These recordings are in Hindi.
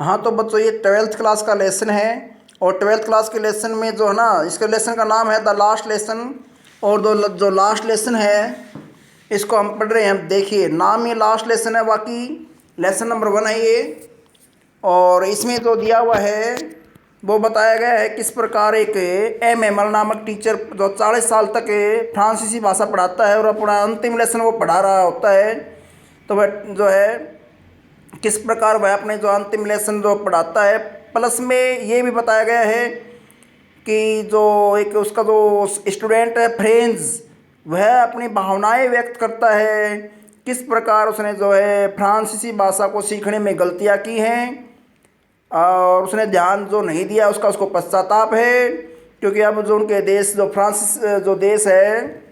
हाँ तो बच्चों, ये ट्वेल्थ क्लास का लेसन है। और ट्वेल्थ क्लास के लेसन में जो है ना, इसके लेसन का नाम है द लास्ट लेसन। और जो लास्ट लेसन है इसको हम पढ़ रहे हैं। देखिए, नाम ही लास्ट लेसन है, बाकी लेसन नंबर 1 है ये। और इसमें जो दिया हुआ है वो बताया गया है किस प्रकार एक एमएमएल नामक टीचर जो 40 साल तक फ्रांसीसी भाषा पढ़ाता है और अपना अंतिम लेसन वो पढ़ा रहा होता है। तो वह जो है किस प्रकार वह अपने जो अंतिम लेसन जो पढ़ाता है। प्लस में ये भी बताया गया है कि जो एक उसका जो स्टूडेंट है फ्रेंड्स, वह अपनी भावनाएं व्यक्त करता है, किस प्रकार उसने जो है फ्रांसीसी भाषा को सीखने में गलतियां की हैं और उसने ध्यान जो नहीं दिया उसका उसको पश्चाताप है। क्योंकि अब जो उनके देश जो फ्रांस जो देश है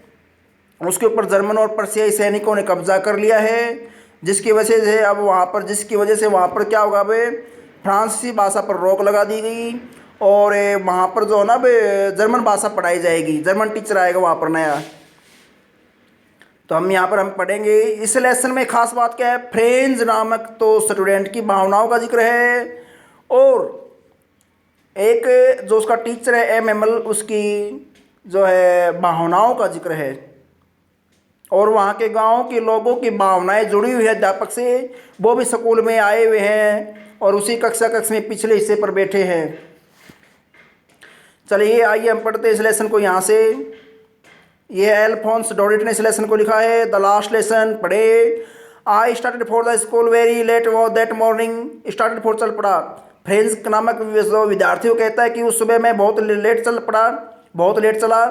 उसके ऊपर जर्मन और पर्शियाई सैनिकों ने कब्जा कर लिया है, जिसकी वजह से अब वहाँ पर क्या होगा, अब फ्रांसीसी भाषा पर रोक लगा दी गई। और वहाँ पर जो है ना, अब जर्मन भाषा पढ़ाई जाएगी, जर्मन टीचर आएगा वहाँ पर नया। तो हम पढ़ेंगे इस लेसन में खास बात क्या है। फ्रेंज नामक तो स्टूडेंट की भावनाओं का जिक्र है, और एक जो उसका टीचर है एमएमएल, उसकी जो है भावनाओं का जिक्र है। और वहाँ के गांव के लोगों की भावनाएं जुड़ी हुई है अध्यापक से। वो भी स्कूल में आए हुए हैं और उसी कक्ष में पिछले हिस्से पर बैठे हैं। चलिए आइए हम पढ़ते हैं इस लेसन को यहाँ से। ये अल्फोंस डोरिट ने इस लेसन को लिखा है, द लास्ट लेसन। पढ़े। I started for the school very late वो दैट मॉर्निंग। स्टार्टेड फॉर चल पड़ा। फ्रेंच नामक जो विद्यार्थी को कहता है कि उस सुबह मैं बहुत लेट चल पड़ा, बहुत लेट चला।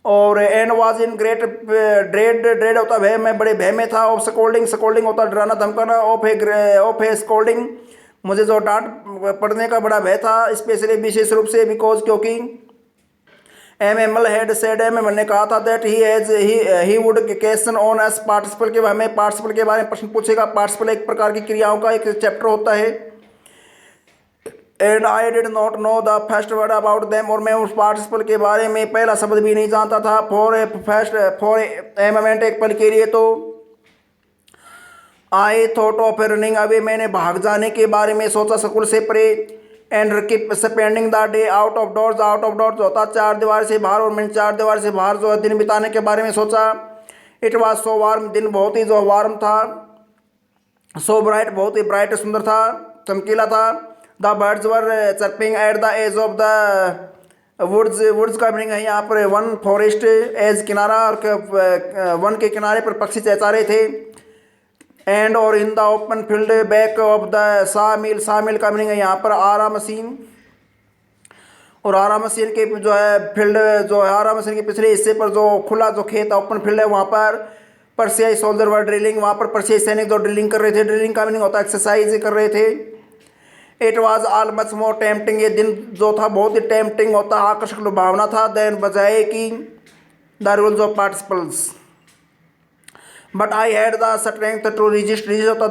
और and was in great dread. Dread होता भय, मैं बड़े भय में था। ऑफ स्कोल्डिंग, स्कोल्डिंग होता डराना धमकाना। ऑफ ए स्कोल्डिंग, मुझे जो डांट पड़ने का बड़ा भय था, स्पेशली विशेष रूप से, बिकॉज क्योंकि एमएमएल हैड सेड, एमएमएल ने कहा था that he would question on S participle, के हमें पार्टिसिपल के बारे में प्रश्न पूछेगा। पार्टिसिपल एक प्रकार की क्रियाओं का एक चैप्टर होता है। And I did not know the first word about them, और मैं उस पार्टिसिपल के बारे में पहला शब्द भी नहीं जानता था। फॉर ए मोमेंट, एक पल के लिए तो I thought of running away, मैंने भाग जाने के बारे में सोचा स्कूल से परे। And keep spending the day out of doors. Out of doors होता चार दीवार से बाहर, और मैंने चार दीवार से बाहर जो है दिन बिताने के बारे में सोचा। इट वॉज सो वार्म, दिन बहुत ही जो वार्म था। सो ब्राइट, बहुत ही ब्राइट सुंदर था, चमकीला था। The birds were chirping at the edge of the woods. Woods का मीनिंग है यहाँ पर वन, फॉरेस्ट, एज किनारा, और वन के किनारे पर पक्षी चहचा रहे थे। एंड और in the open field back of the सा मिल। सा मिल का मीनिंग है यहाँ पर आरा मशीन। और आरा मशीन के जो है फील्ड, जो है आरा मशीन के पिछले हिस्से पर जो खुला जो खेत ओपन फील्ड है, वहाँ पर पर्शियाई सोल्जर वर ड्रिलिंग, वहाँ पर पर्शियाई सैनिक जो ड्रिलिंग कर रहे थे। ड्रिलिंग का मीनिंग होता है एक्सरसाइज कर रहे थे। It was all much more tempting, ये दिन जो था बहुत ही टेम्पटिंग होता, आकर्षक लुभावना था। देन बजाय कि the rules of participles. But I had the strength to resist. Resist होता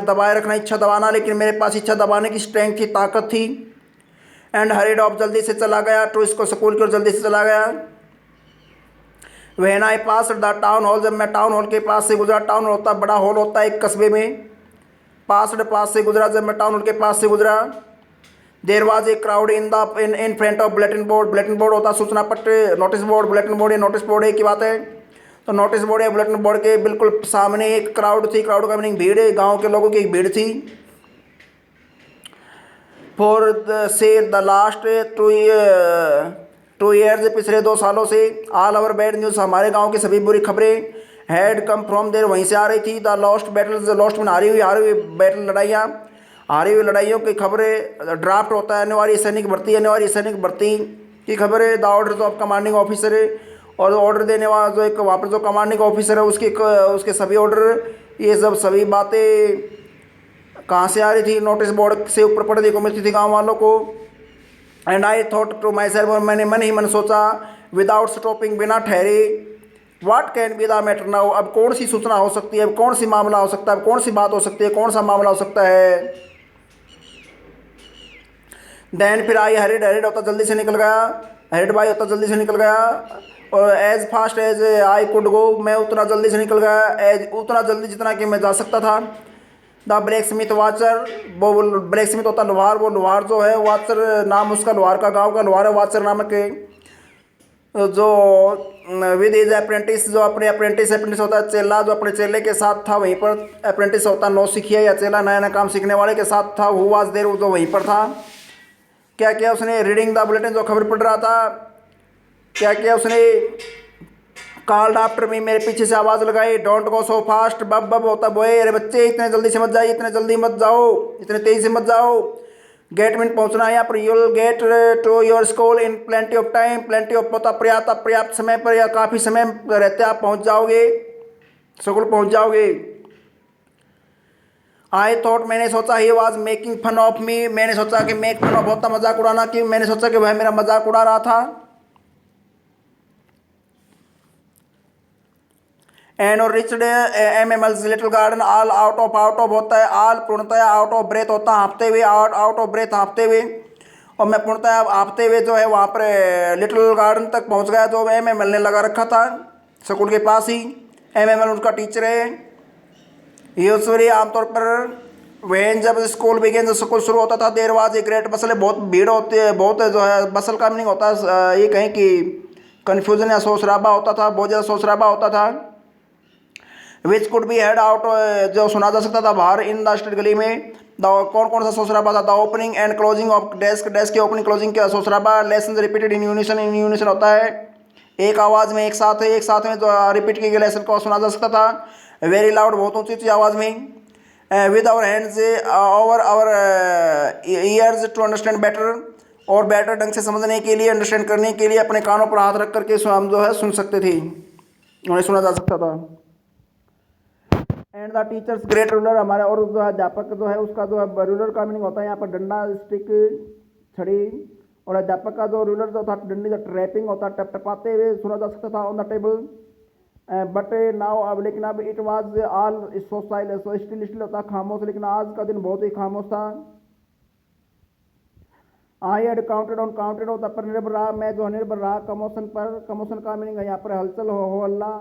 दबाए रखना, इच्छा दबाना, लेकिन मेरे पास इच्छा दबाने की स्ट्रेंथ थी, ताकत थी। एंड हरीड ऑफ, जल्दी से चला गया। टू, इसको स्कूल की ओर जल्दी से चला गया। When I pass the town hall, जब मैं टाउन हॉल के पास से गुजरा। टाउन हॉल होता बड़ा हॉल होता है एक कस्बे में। पास से गुजरा, जब मैं टाउन हॉल के पास से गुजरा। There was a crowd in front of bulletin board. Bulletin board होता सूचना पत्र, नोटिस बोर्ड। बुलेटिन बोर्ड या नोटिस बोर्ड एक ही बात है। तो नोटिस बोर्ड या बुलेटिन बोर्ड के बिल्कुल सामने एक क्राउड थी। क्राउड का मीनिंग भीड़ है, गांव के लोगों की एक भीड़ थी। फॉर से द लास्ट 2 ईयर्स, पिछले 2 सालों से। ऑल ओवर बैड न्यूज़, हमारे गांव की सभी बुरी खबरें। हैड कम फ्रॉम देर, वहीं से आ रही थी। द लॉस्ट बैटल्स, लॉस्ट में हारी हुई बैटल, लड़ाइयाँ, हारी हुई लड़ाइयों की खबरें। ड्राफ्ट होता है अनिवार्य सैनिक भर्ती, अनिवार्य सैनिक भर्ती की खबरें। The order of commanding officer, और ऑर्डर देने वाला जो एक वहाँ पर जो कमांडिंग ऑफिसर है उसके सभी ऑर्डर, ये सब सभी बातें कहाँ से आ रही थी? नोटिस बोर्ड से ऊपर पढ़ने को मिलती थी गांव वालों को। And I thought to myself, और मैंने मन ही मन सोचा, विदाउट स्टॉपिंग, बिना ठहरे, what can be the matter now, अब कौन सी सूचना हो सकती है, अब कौन सी मामला हो सकता है, अब कौन सी बात हो सकती है, कौन सा मामला हो सकता है। देन फिर आई हरिड, हरिड होता जल्दी से निकल गया। हरिड बाई होता जल्दी से निकल गया। और as fast as I could go, मैं उतना जल्दी से निकल गया, एज उतना जल्दी जितना कि मैं जा सकता था। द ब्लैक स्मिथ वाचर, वो ब्लैक स्मिथ होता लोहार, वो लोहार जो है, वाचर नाम उसका लोहार का, गांव का लोहार है वाचर नामक है। जो विद इज अप्रेंटिस, जो अपने अप्रेंटिस होता है चेला, जो अपने चेले के साथ था वहीं पर अप्रेंटिस होता, नौ सीखिया या चेला नया नया काम सीखने वाले के साथ था। हु वाज देयर, जो वहीं पर था। क्या किया उसने? रीडिंग द बुलेटिन, जो खबर पढ़ रहा था। क्या किया उसने? कॉल्ड आफ्टर मी, मेरे पीछे से आवाज़ लगाई। डोंट गो सो फास्ट, बब बब होता बोए, अरे बच्चे इतने जल्दी से मत जाइए, इतने जल्दी मत जाओ, इतने तेज़ी से मत जाओ। गेट में पहुंचना है यहाँ पर, you'll get to your school in plenty of time, plenty of होता पर्याप्त समय पर, या काफ़ी समय रहते आप पहुंच जाओगे, स्कूल पहुंच जाओगे। आई थॉट, मैंने सोचा, he was making fun of me, मैंने सोचा कि मेक फन ऑफ होता मजाक उड़ाना, कि मैंने सोचा कि वह मेरा मजाक उड़ा रहा था। एंड और reached animals little garden, all out of होता है, ऑल पूर्णतः, आउट ऑफ ब्रेथ होता है हाँफते हुए, आउट ऑफ ब्रेथ हाँफते हुए। और मैं पूर्णतः हाँफते हुए जो है वहाँ पर लिटिल गार्डन तक पहुँच गया, जो एमएमएल ने लगा रखा था स्कूल के पास ही। एमएमएल उनका टीचर है। यूजुअली आमतौर पर वैन, जब स्कूल बिगेन, जब स्कूल शुरू होता था, देर वाज ए ग्रेट बसल, बहुत भीड़ होती है, बहुत जो है बसल का मीनिंग होता है ये कहें कि कन्फ्यूजन या शोर शराबा होता था, बहुत ज़्यादा शोर शराबा होता था। Which could be head out, जो सुना जा सकता था बाहर इन द स्ट्रीट, गली में। कौन कौन सा शोर शराबा था? The opening and closing of desk, desk की ओपनिंग क्लोजिंग का शोर शराबा। लेसन रिपीटेड इन यूनिसन होता है एक आवाज़ में, एक साथ है, एक साथ में जो रिपीट किए गए लेसन को सुना जा सकता था। वेरी लाउड, बहुत ऊंची ऊंची आवाज़ में। With our hands over our ears to understand better, और बेटर ढंग से समझने के लिए, अंडरस्टैंड करने के लिए अपने कानों पर हाथ रख करके हम जो है सुन सकते थे, उन्हें सुना जा सकता था। And the teachers great ruler, हमारे और जो है अध्यापक जो है उसका जो है रूलर का मीनिंग होता है यहाँ पर डंडा, स्टिक, छड़ी। और अध्यापक का जो रूलर जो था डंडी, जो ट्रैपिंग होता है, टप टपाते हुए सुना जा सकता था on the table. But now, अब लेकिन अब it was all so silent, so still होता खामोश, लेकिन आज का दिन बहुत ही खामोश था। I had counted on, counted होता पर निर्भर रहा, मैं जो निर्भर रहा कमोशन पर। कमोशन का मीनिंग है यहाँ पर हलचल, हो हल्ला।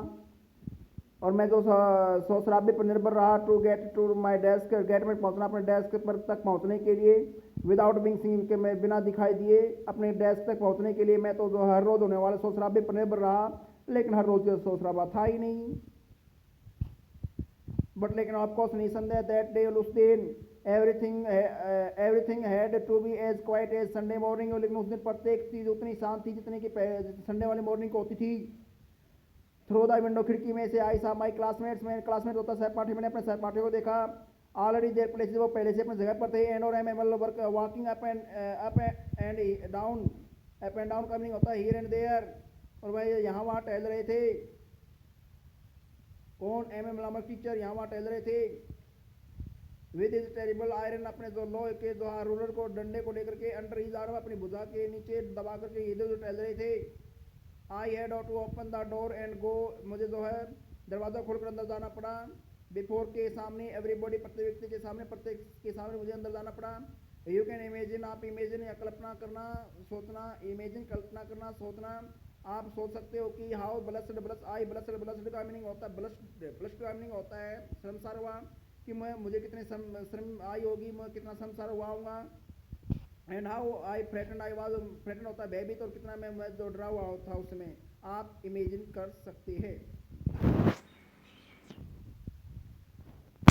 और मैं जो शोर शराबे पर निर्भर रहा। To get to my desk, get में पहुँचना, अपने डेस्क पर तक पहुँचने के लिए। विदाउट बीइंग सीन, के मैं बिना दिखाई दिए अपने डेस्क तक पहुँचने के लिए, मैं तो जो हर रोज़ होने वाले शोर शराबे पर निर्भर रहा, लेकिन हर रोज़ शोर शराबा था ही नहीं। बट लेकिन ऑफकोर्स निसंदेह, दैट डे, उस दिन, everything had to be as quiet as Sunday morning, लेकिन उस दिन प्रत्येक चीज़ उतनी शांत थी जितनी कि संडे वाली मॉर्निंग को होती थी। थ्रू द विंडो, खिड़की में से, आई सा माई क्लासमेट्स, मेरे क्लासमेट होता सहपाठी, मैंने अपने सहपाठी को देखा। ऑलरेडी देयर प्लेसेस, वो पहले से अपनी जगह पर थे। एंड और MML work walking up and down, up and down का मीनिंग होता है हियर एंड देयर, और भाई यहाँ वहाँ टहल रहे थे। कौन? एमएमएल टीचर यहाँ वहाँ टहल रहे थे। विद इज टेरिबल आयरन, अपने जो लोहे के जो रूलर को, डंडे को लेकर के, अंडर हिज आर्म, अपनी भुजा के नीचे दबा करके इधर उधर टहल रहे थे। I had to open the door and go, मुझे जो है दरवाज़ा खोलकर अंदर जाना पड़ा। बिफोर के सामने, एवरीबॉडी, प्रत्येक व्यक्ति के सामने, प्रत्येक के सामने मुझे अंदर जाना पड़ा। यू कैन इमेजिन, आप इमेजिन या कल्पना करना, सोचना, इमेजिन कल्पना करना, सोचना, आप सोच सकते हो कि how blessed, bless I blessed, blessed का मीनिंग होता है, ब्लस्ड का मीनिंग होता है शर्मसार हुआ, कि मैं, मुझे कितने शर्म आई होगी, मैं कितना शर्मसार हुआ हूँगा। And how I frightened, I was frightened होता है भयभीत, और कितना मैं जो डरा हुआ था उस समय, आप इमेजिन कर सकते हैं।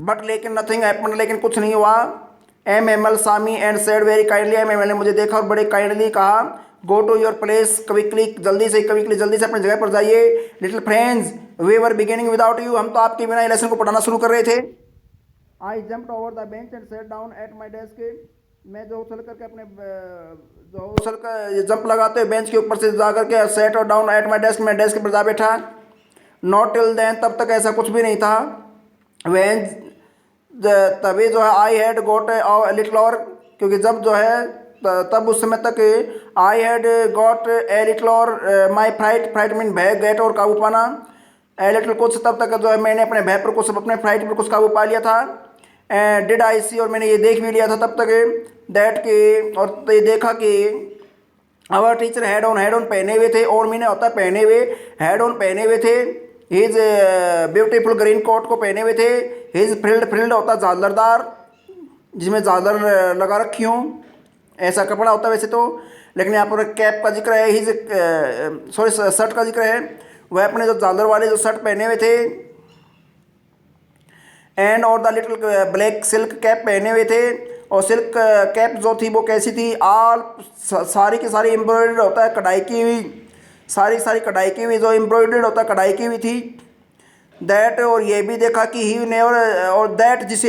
बट लेकिन नथिंग हैपेंड, लेकिन कुछ नहीं हुआ। M Hamel saw me and said very kindly, M Hamel ने मुझे देखा और बड़े काइंडली कहा, go to your place quickly, जल्दी से, क्विकली, जल्दी से अपनी जगह पर जाइए। Little friends, we were beginning without you, हम तो आपके बिना लेसन को पढ़ाना शुरू कर रहे थे। आई jumped over the bench and set down at my desk, मैं जो उछल करके अपने जो उछल कर जंप लगाते हुए बेंच के ऊपर से जा करके सेट और डाउन एट माई डेस्क, मैं डेस्क पर जा बैठा। नॉट टिल देन, तब तक ऐसा कुछ भी नहीं था। वैन, तभी जो है आई हैड गोट लिटिल और, क्योंकि जब जो है तब उस समय तक I had got a little और माई फ्राइट, फ्राइट मीन भय, गेट और काबू पाना। ए लिटिल कुछ, तब तक जो है मैंने अपने भय पर कुछ, अपने फ्राइट पर कुछ काबू पा लिया था। डिड आई सी, और मैंने ये देख भी लिया था तब तक दैट के, और ये देखा कि आवर टीचर हेड ऑन पहने हुए थे, और मैंने होता है पहने हुए, हेड ऑन पहने हुए थे। हिज ब्यूटीफुल ग्रीन कोट को पहने हुए थे। हिज फ्रिल्ड, फ्रिल्ड होता झालरदार, जिसमें झालर लगा रखी हो, ऐसा कपड़ा होता है वैसे तो। लेकिन यहाँ पर कैप का जिक्र है, ही सॉरी शर्ट का जिक्र है। वह अपने जो झालर वाले जो शर्ट पहने हुए थे, एंड और the little black silk cap पहने हुए थे। और सिल्क कैप जो थी वो कैसी थी, आल सारी की सारी एम्ब्रॉयडर्ड होता है, कढ़ाई की हुई, सारी सारी कढ़ाई की हुई, जो एम्ब्रॉयडर्ड होता है कढ़ाई की हुई थी। दैट, और ये भी देखा कि ही नेवर, और दैट जिस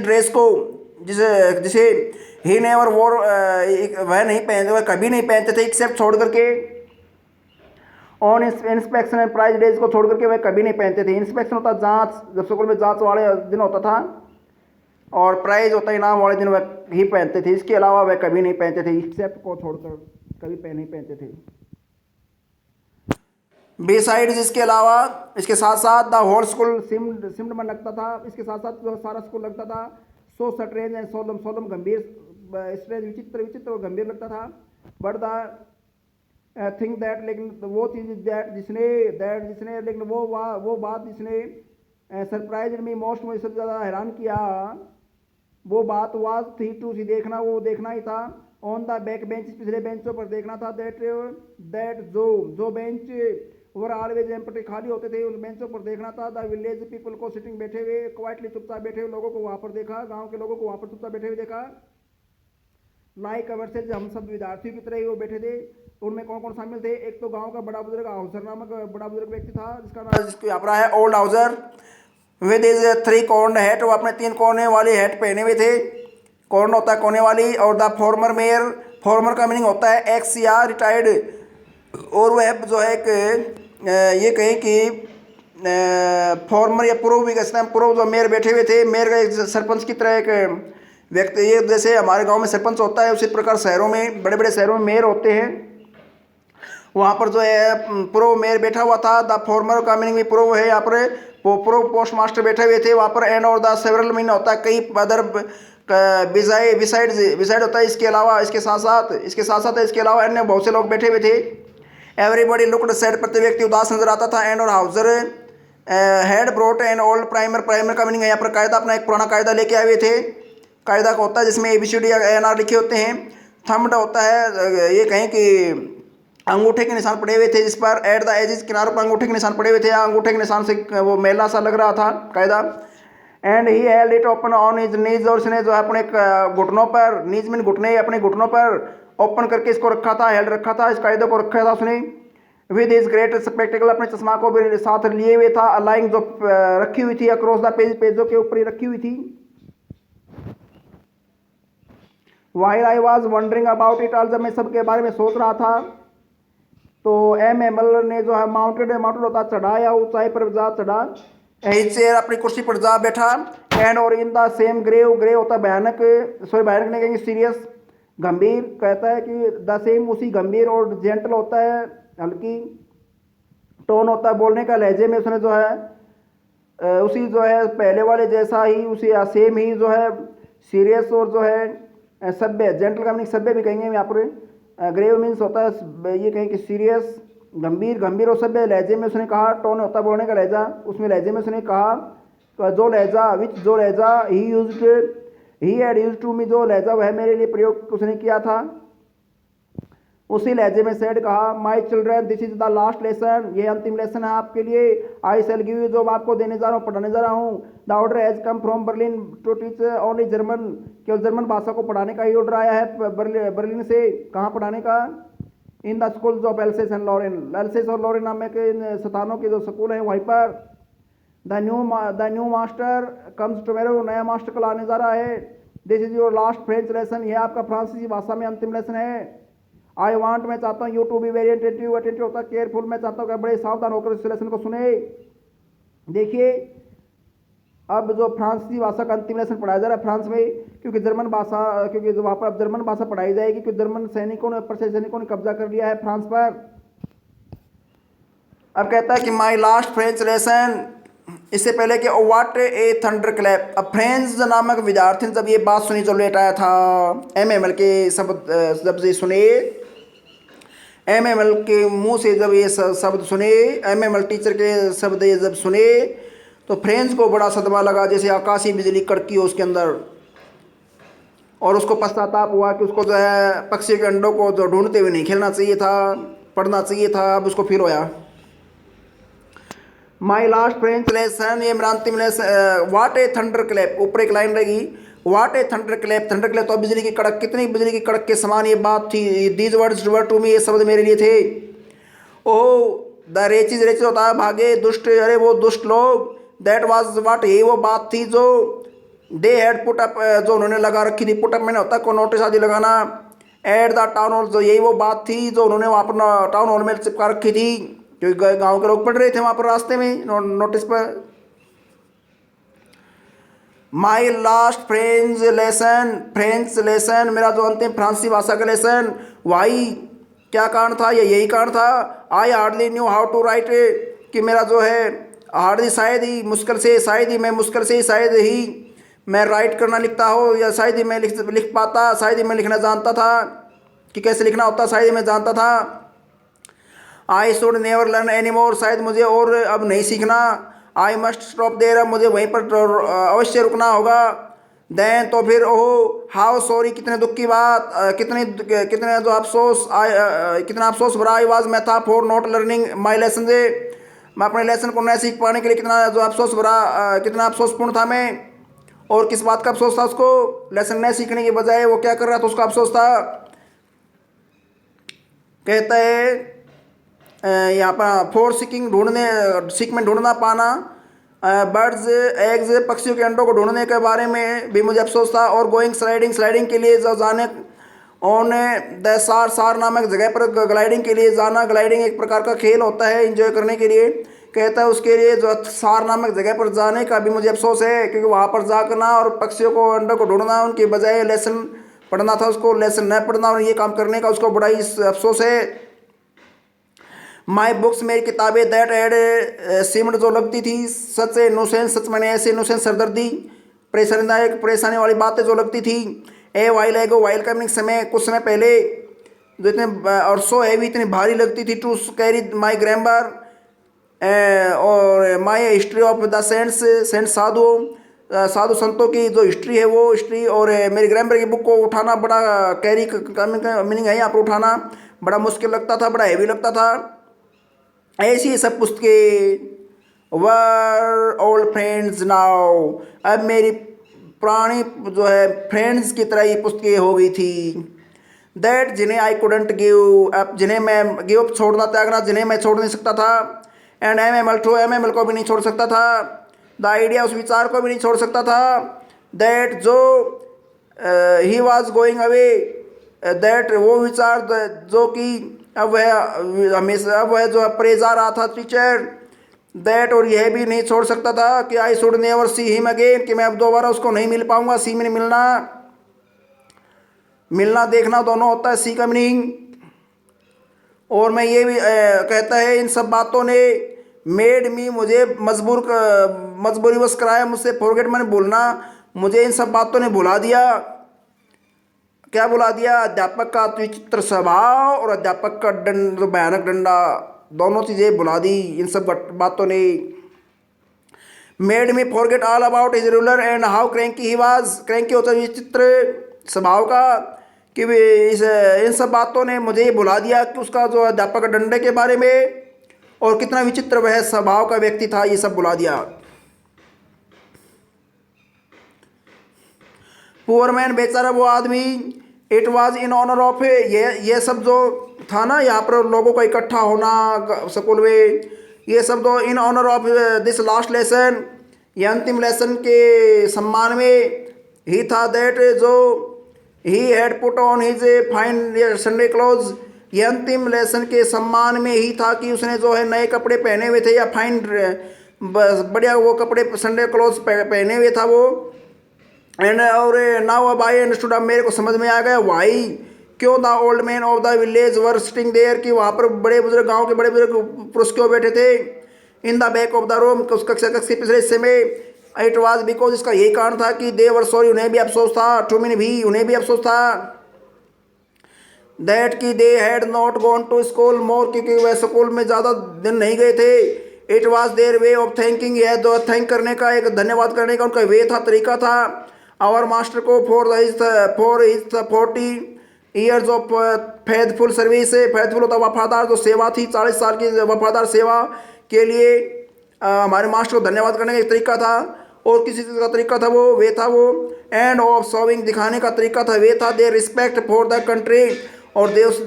ड्रेस को जिसे ही नेवर वोर, वह नहीं पहनते, वह कभी नहीं पहनते थे, एक्सेप्ट छोड़ करके on inspection and prize days को छोड़ करके वह कभी नहीं पहनते थे। इंस्पेक्शन होता जांच, जब स्कूल में जांच वाले दिन होता था, और प्राइज होता इनाम वाले दिन वह ही पहनते थे, इसके अलावा वह कभी नहीं पहनते थे, एक्सेप्ट को छोड़कर कभी नहीं पहनते थे। बिसाइड्स, इसके अलावा, इसके साथ साथ द होल स्कूल सिम्ड में लगता था, इसके साथ साथ जो सारा स्कूल लगता था। सो स्ट्रेंज एंड सोलम, सोलम गंभीर, स्ट्रेंज विचित्र, विचित्र और गंभीर लगता था। बट द थिंग दैट, लेकिन वो चीज़ जिसने लेकिन वो बात जिसने सरप्राइज मी मोस्ट, मुझे सबसे ज़्यादा हैरान किया, वो बात वाज थी टू सी, वो देखना ही था। ऑन द बैक बेंच, पिछले बेंचों पर देखना था। दैट जो बेंच ओवर ऑलवेज एम्प्टी, खाली होते थे, उन बेंचों पर देखना था। द विलेज पीपल को सिटिंग, बैठे हुए क्वाइटली, चुपचाप बैठे हुए लोगों को वहाँ पर देखा, गांव के लोगों को वहाँ पर चुपचाप बैठे हुए देखा। लाइक अवर्सेज, हम सब विद्यार्थियों की तरह ही वो बैठे थे। उनमें कौन कौन शामिल थे, एक तो गांव का बड़ा बुजुर्ग हाउसर नामक बड़ा बुजुर्ग व्यक्ति था, जिसका नाम जिसको यहाँ पर है old Hauser, with is 3 corn hat, वो अपने 3 कोने वाली हैट पहने हुए थे। कॉर्न होता है कोने वाली। और द फॉर्मर मेयर, फॉर्मर का मीनिंग होता है एक्स या रिटायर्ड, और वह जो है एक ये कहें कि फॉर्मर या पूर्व भी कहते हैं, पूर्व जो मेयर बैठे हुए थे, मेयर का एक सरपंच की तरह एक व्यक्ति, ये जैसे हमारे गांव में सरपंच होता है, उसी प्रकार शहरों में, बड़े बड़े शहरों में मेयर होते हैं। वहाँ पर जो है पूर्व मेयर बैठा हुआ था। द फॉर्मर का मीनिंग भी पूर्व है, यहाँ पर पूर्व पोस्ट मास्टर बैठे हुए थे वहाँ पर। एंड और द सेवरल मीन होता है कई, अदर बिसाइड होता है इसके अलावा, इसके साथ साथ इसके अलावा अन्य बहुत से लोग बैठे हुए थे। एवरीबडी लुक्ड सैड, प्रति व्यक्ति उदास नजर आता था। एंड और Hauser had brought an old primer, primer का मीनिंग है यहाँ पर कायदा, अपना एक पुराना कायदा लेके आए हुए थे। कायदा का होता है जिसमें ABCD या ANR लिखे होते हैं। थम्बड होता है, ये कहें कि अंगूठे के निशान पड़े हुए थे जिस पर। एट द एजिस, किनारों पर अंगूठे के निशान पड़े हुए थे, अंगूठे के निशान से वो मेला सा लग रहा था कायदा। And he held it open on his knees, और उसने जो है अपने घुटनों पर, नीज में घुटने, अपने घुटनों पर ओपन करके इसको रखा था, हेल्ड रखा था, इस कायदे को रखा था उसने। विद हिज ग्रेट स्पेक्टिकल, अपने चश्मा को भी साथ लिए हुए था। अलाइंग, जो रखी हुई थी अक्रॉस द पेज, पेजों के ऊपर ही रखी हुई थी। While I was wondering about it all, जब मैं सबके बारे में सोच रहा था, तो MML ने जो है माउंटेड होता चढ़ा, या ऊंचाई पर जा चढ़ा, चेयर अपनी कुर्सी पर जा बैठा। एंड और in the same grave, grey होता है भयानक, सॉरी भयानक नहीं कहेंगे, सीरियस, गंभीर, कहता है कि द सेम, उसी गंभीर, और जेंटल होता है हल्की, टोन होता है बोलने का, लहजे में उसने जो है उसी जो है पहले वाले जैसा ही, उसी सेम ही जो है सीरियस, और जो है सभ्य, जेंटल का मीनिंग सभ्य भी कहेंगे यहाँ पर। ग्रेव मीन्स होता है ये कहें कि सीरियस, गंभीर और सभ्य लहजे में उसने कहा। टोन होता है बोलने का लहजा, उसमें लहजे में उसने कहा, जो लहजा, जो लहजा ही हैड यूज्ड टू मी, जो लहजा वह मेरे लिए प्रयोग उसने किया था, उसी लहजे में सेड कहा। My children, this is the last lesson, ये अंतिम लेसन है आपके लिए। आई शैल गिव यू, जो मैं आपको देने जा रहा हूँ, पढ़ाने जा रहा हूँ। The order has come from Berlin to teach only German, केवल जर्मन भाषा को पढ़ाने का ही ऑर्डर आया है बर्लिन से। कहाँ पढ़ाने का? In the schools of Alsace and Lorraine, Alsace और लॉरेन नाम के इन स्थानों के जो स्कूल हैं वहीं पर। The new master comes tomorrow, नया मास्टर कल आने जा रहा है। This is your last French lesson, यह आपका फ्रांसीसी भाषा में अंतिम लेसन है। आई वांट, मैं चाहता हूँ, you to be very attentive, attentive होता है केयरफुल, मैं चाहता हूँ कि बड़े सावधान होकर इस लेसन को सुने। देखिए अब जो फ्रांसीसी भाषा का अंतिम लेसन पढ़ाया जा रहा है फ्रांस में, क्योंकि जर्मन भाषा, क्योंकि जो वहाँ पर अब जर्मन भाषा पढ़ाई जाएगी, क्योंकि जर्मन सैनिकों ने कब्जा कर लिया है फ्रांस पर। अब कहता है कि माई लास्ट फ्रेंच लेसन, इससे पहले कि व्हाट ए थंडर क्लैप। अब फ्रेंच नामक विद्यार्थी ने जब ये बात सुनी, जो लेट आया था MML के शब्द, जब ये सुने, MML के मुंह से जब ये शब्द सुने, MML टीचर के शब्द ये जब सुने, तो फ्रेंच को बड़ा सदमा लगा, जैसे आकाशीय बिजली कड़की हो उसके अंदर। और उसको पश्चाताप हुआ कि उसको जो है पक्षी के अंडों को जो ढूंढते हुए नहीं खेलना चाहिए था, पढ़ना चाहिए था। अब उसको फील होया। माई लास्ट फ्रेंच लेसन, ये मेरा अंतिम lesson. What a thunderclap, ऊपर एक लाइन रहेगी, what a thunderclap. Thunderclap तो बिजली की कड़क, कितनी बिजली की कड़क के समान ये बात थी। These words were to me, ये शब्द मेरे लिए थे। ओ द रेचिज, रेचिज होता है भागे, दुष्ट, अरे वो दुष्ट लोग। दैट वाज वाट, यही वो बात थी जो दे हैड पुट अप, जो उन्होंने लगा रखी थी। पुट अप मैंने होता है को नोटिस आदि लगाना। एट द टाउन हॉल, जो यही वो बात थी जो उन्होंने वहाँ पर टाउन हॉल में चिपका रखी थी, क्योंकि गांव के लोग पढ़ रहे थे वहाँ पर रास्ते में नोटिस पर। माई लास्ट फ्रेंच लेसन, मेरा जो अंतिम फ्रांसीसी भाषा का लेसन। वाई, क्या कारण था, ये यही कारण था। I hardly knew how to write, कि मेरा जो है हार्डली, शायद ही, मुश्किल से, शायद ही मैं मुश्किल से, शायद ही मैं राइट करना लिखता हो, या शायद ही मैं लिख पाता, शायद ही मैं लिखना जानता था कि कैसे लिखना होता, शायद ही मैं जानता था। I should never learn any more, शायद मुझे और अब नहीं सीखना। आई मस्ट स्टॉप देयर, अब मुझे वहीं पर अवश्य रुकना होगा। देन, तो फिर ओह हाउ सॉरी, कितने दुख की बात, कितने जो अफसोस, कितना अफसोस भरा आई वाज, मैं था, for not learning my lesson, से मैं अपने लेसन को न सीख पाने के लिए कितना जो अफसोस भरा, कितना अफसोसपूर्ण था मैं। और किस बात का अफसोस था उसको, लेसन न सीखने के बजाय वो क्या कर रहा था, उसका अफसोस था। कहता है यहाँ पर फॉर सीकिंग, ढूंढने, सीख में ढूंढना पाना। बर्ड्स एग्स, पक्षियों के अंडों को ढूंढने के बारे में भी मुझे अफसोस था। और गोइंग स्लाइडिंग, स्लाइडिंग के लिए जो जाने, ऑन द सार, सार नामक जगह पर ग्लाइडिंग के लिए जाना। ग्लाइडिंग एक प्रकार का खेल होता है एंजॉय करने के लिए। कहता है उसके लिए जो सार नामक जगह पर जाने का भी मुझे अफसोस है, क्योंकि वहाँ पर जाकर और पक्षियों को अंडों को ढूंढना, उनके बजाय लेसन पढ़ना था उसको, लेसन न पढ़ना और ये काम करने का उसको बड़ा ही अफसोस है। माई बुक्स, मेरी किताबें, दैट एड सीमड, जो लगती थी, सच ए नुसेंस, सच मैंने ऐसे नुसेंस, सरदर्दी, परेशानीदायक, परेशानी वाली बातें जो लगती थी। ए वाइल एगो, वाइल का मीनिंग समय, कुछ समय पहले, जो इतने और सो हैवी, इतनी भारी लगती थी, टू कैरी माई ग्रामर, और my history of the saints, saint साधु, साधु संतों की जो हिस्ट्री है वो हिस्ट्री, और मेरी ग्रामर की बुक को उठाना बड़ा, कैरी का मीनिंग है यहाँ पर उठाना, बड़ा मुश्किल लगता था, बड़ा हैवी लगता था। ऐसी सब पुस्तकें वर ओल्ड फ्रेंड्स नाउ, अब मेरी पुरानी जो है फ्रेंड्स की तरह ये पुस्तकें हो गई थी। दैट, जिन्हें आई कुडंट गिव अप, जिन्हें मैं गिव अप, छोड़ना, त्यागना, जिन्हें मैं छोड़ नहीं सकता था। एंड एम एल को भी नहीं छोड़ सकता था। द आइडिया, उस विचार को भी नहीं छोड़ सकता था। दैट, जो he was going away, that, वो विचार जो कि अब वह हमेशा, अब वह जो परे जा रहा था, टीचर। दैट, और यह भी नहीं छोड़ सकता था कि I should never see him again, कि मैं अब दोबारा उसको नहीं मिल पाऊंगा। सी में मिलना, मिलना देखना दोनों होता है, सी का मीनिंग। और मैं ये भी कहता है, इन सब बातों ने मेड मी, मुझे मजबूरीवश कराया मुझसे, फॉरगेट, मैंने भूलना, मुझे इन सब बातों ने भुला दिया। क्या बुला दिया, अध्यापक का विचित्र स्वभाव और अध्यापक का दंड, भयानक डंडा, दोनों चीज़ें बुला दी इन सब बातों ने। Made me forget all about his ruler and how cranky he was, cranky होता है विचित्र स्वभाव का, कि इन सब बातों ने मुझे ये बुला दिया कि उसका जो अध्यापक डंडे के बारे में और कितना विचित्र वह स्वभाव का व्यक्ति था, ये सब बुला दिया। पुअर मैन, बेचारा वो आदमी। It was in honour of, ये सब जो था ना यहाँ पर लोगों का इकट्ठा होना स्कूल में, ये सब तो in honour of this last lesson, ये अंतिम लेसन के सम्मान में ही था। दैट, जो he had put on his fine Sunday close, ये अंतिम लेसन के सम्मान में ही था कि उसने जो है नए कपड़े पहने हुए थे, या फाइन बढ़िया वो कपड़े संडे क्लोज पहने हुए था वो। एंड, और नाउ अब आई अंडरस्टूड, अब मेरे को समझ में आ गया, वाई, क्यों the old man of the village were sitting there, कि वहाँ पर बड़े बुजुर्ग, गांव के बड़े बुजुर्ग पुरुष क्यों बैठे थे। In the back of the room, उस कक्ष के पिछले हिस्से में। इट वाज बिकॉज, इसका यही कारण था कि दे वर सॉरी, उन्हें भी अफसोस था, टू मीन भी, उन्हें भी अफसोस था। दैट, कि they had not gone to school more, क्योंकि वह स्कूल में ज़्यादा दिन नहीं गए थे। It was their way of thanking, यह जो थैंक करने का, एक धन्यवाद करने का उनका वे था, तरीका था। आवर मास्टर को for his 40 years of faithful service. Faithful होता वफादार, जो सेवा थी 40 साल की वफादार सेवा के लिए हमारे मास्टर को धन्यवाद करने का एक तरीका था। और किसी चीज़ का तरीका था वो एंड ऑफ शोविंग दिखाने का तरीका था वे था they respect for the country. और उस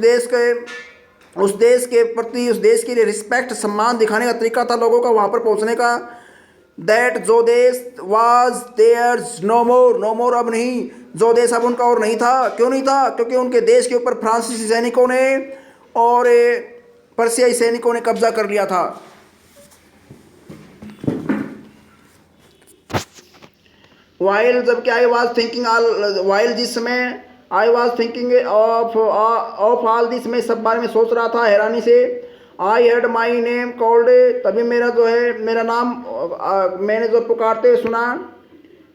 देश के प्रति, उस देश के लिए रिस्पेक्ट सम्मान दिखाने का तरीका था लोगों का वहाँ पर पहुँचने का। दैट जो देश वाज देयर्स नो मोर अब नहीं, जो देश अब उनका और नहीं था। क्यों नहीं था? क्योंकि उनके देश के ऊपर फ्रांसीसी सैनिकों ने और पर्शियाई सैनिकों ने कब्जा कर लिया था। वाइल जबकि I was thinking all, while जिस समय I was thinking of all this, मैं सब बारे में सोच रहा था हैरानी से। आई हेड माई नेम कॉल्ड, तभी मेरा जो है मेरा नाम मैंने जो पुकारते हुए सुना।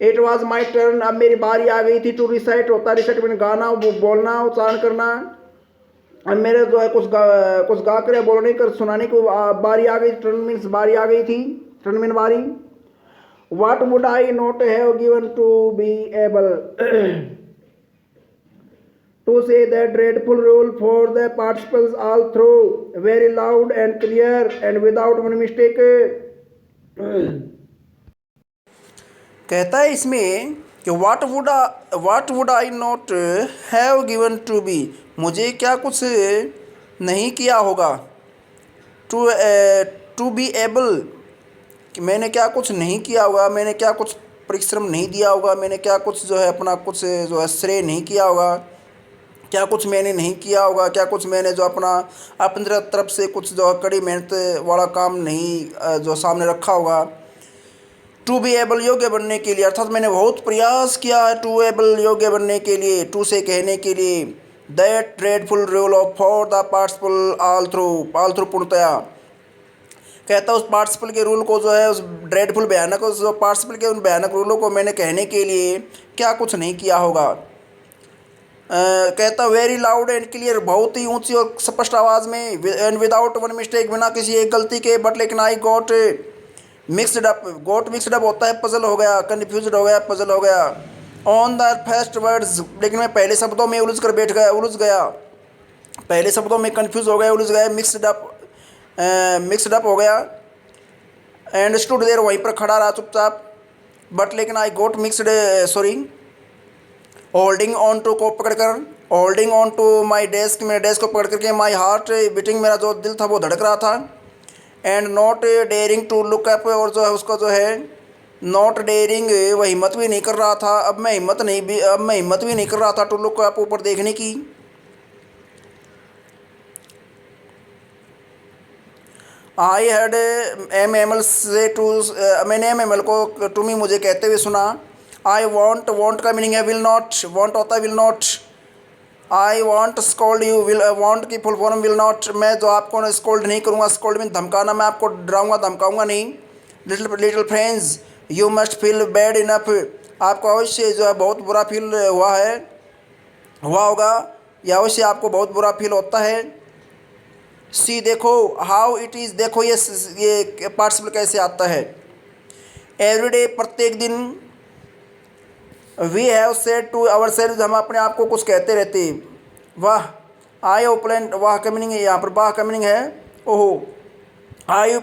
इट वॉज माई टर्न, अब मेरी बारी आ गई थी। टू रिसाइट होता है, रिसाइट मैंने गाना, बोलना, उच्चारण करना। अब मेरे जो है कुछ गा कर बोलने कर सुनाने को बारी आ गई। टर्न मीन्स बारी आ गई थी, टर्न मीन बारी। What would I not have given to be able to say that dreadful rule for the participles all through, very loud and clear and without one mistake। कहता है इसमें कि what would I not have given to be, मुझे क्या कुछ नहीं किया होगा। to be able, कि मैंने क्या कुछ नहीं किया होगा, मैंने क्या कुछ परिश्रम नहीं दिया होगा, मैंने क्या कुछ जो है अपना कुछ जो है श्रेय नहीं किया होगा, क्या कुछ मैंने नहीं किया होगा, क्या कुछ मैंने जो अपनी तरफ से कुछ जो कड़ी मेहनत वाला काम नहीं जो सामने रखा होगा। टू बी एबल, योग्य बनने के लिए, अर्थात मैंने बहुत प्रयास किया है टू एबल, योग्य बनने के लिए। टू से कहने के लिए। That dreadful rule of for the participle all through पूर्णतया, कहता उस पार्टिसिपल के रूल को जो है, उस ड्रेडफुल भयानक, उस पार्टिसिपल के उन भयानक रूलों को मैंने कहने के लिए क्या कुछ नहीं किया होगा। कहता वेरी लाउड एंड क्लियर, बहुत ही ऊंची और स्पष्ट आवाज़ में। एंड विदाउट वन मिस्टेक, बिना किसी एक गलती के। बट लेकिन आई गॉट मिक्सड अप होता है पजल हो गया, कन्फ्यूज हो गया, पजल हो गया। ऑन द फर्स्ट वर्ड्स, लेकिन मैं पहले शब्दों में उलझ गया, पहले शब्दों में कन्फ्यूज हो गया, उलझ गया, मिक्सड अप हो गया। एंड स्टूड देर, वहीं पर खड़ा रहा चुपचाप। बट लेकिन I got holding on to को पकड़कर, holding on to my desk, मेरे डेस्क को पकड़ करके। माई हार्ट बीटिंग, मेरा जो दिल था वो धड़क रहा था। And not daring to look up, और जो है उसका जो है नॉट डेयरिंग, वह हिम्मत भी नहीं कर रहा था। अब मैं हिम्मत भी नहीं कर रहा था टू लुक अप, ऊपर देखने की। आई हैड एम से टू, मैंने एम को टू मी मुझे कहते हुए सुना। आई वॉन्ट का मीनिंग है विल नॉट, वॉन्ट होता है will not. I want scold you, want की फुल फॉर्म विल नॉट। मैं जो आपको स्कोल्ड नहीं करूँगा, स्कोल्ड मीन धमकाना, मैं आपको डराऊंगा धमकाऊंगा नहीं। Little friends you must feel bad enough, आपको अवश्य जो है बहुत बुरा फील हुआ होगा, या अवश्य आपको बहुत बुरा फील होता है। सी देखो, हाउ इट इज़, देखो ये पार्टिसिपल कैसे आता है। एवरीडे, प्रत्येक दिन। We have said to ourselves, हम अपने आप को कुछ कहते रहते। वाह, आई ओ प्लेंट, वाह का मीनिंग है यहाँ पर, वाह का मीनिंग है ओहो। आई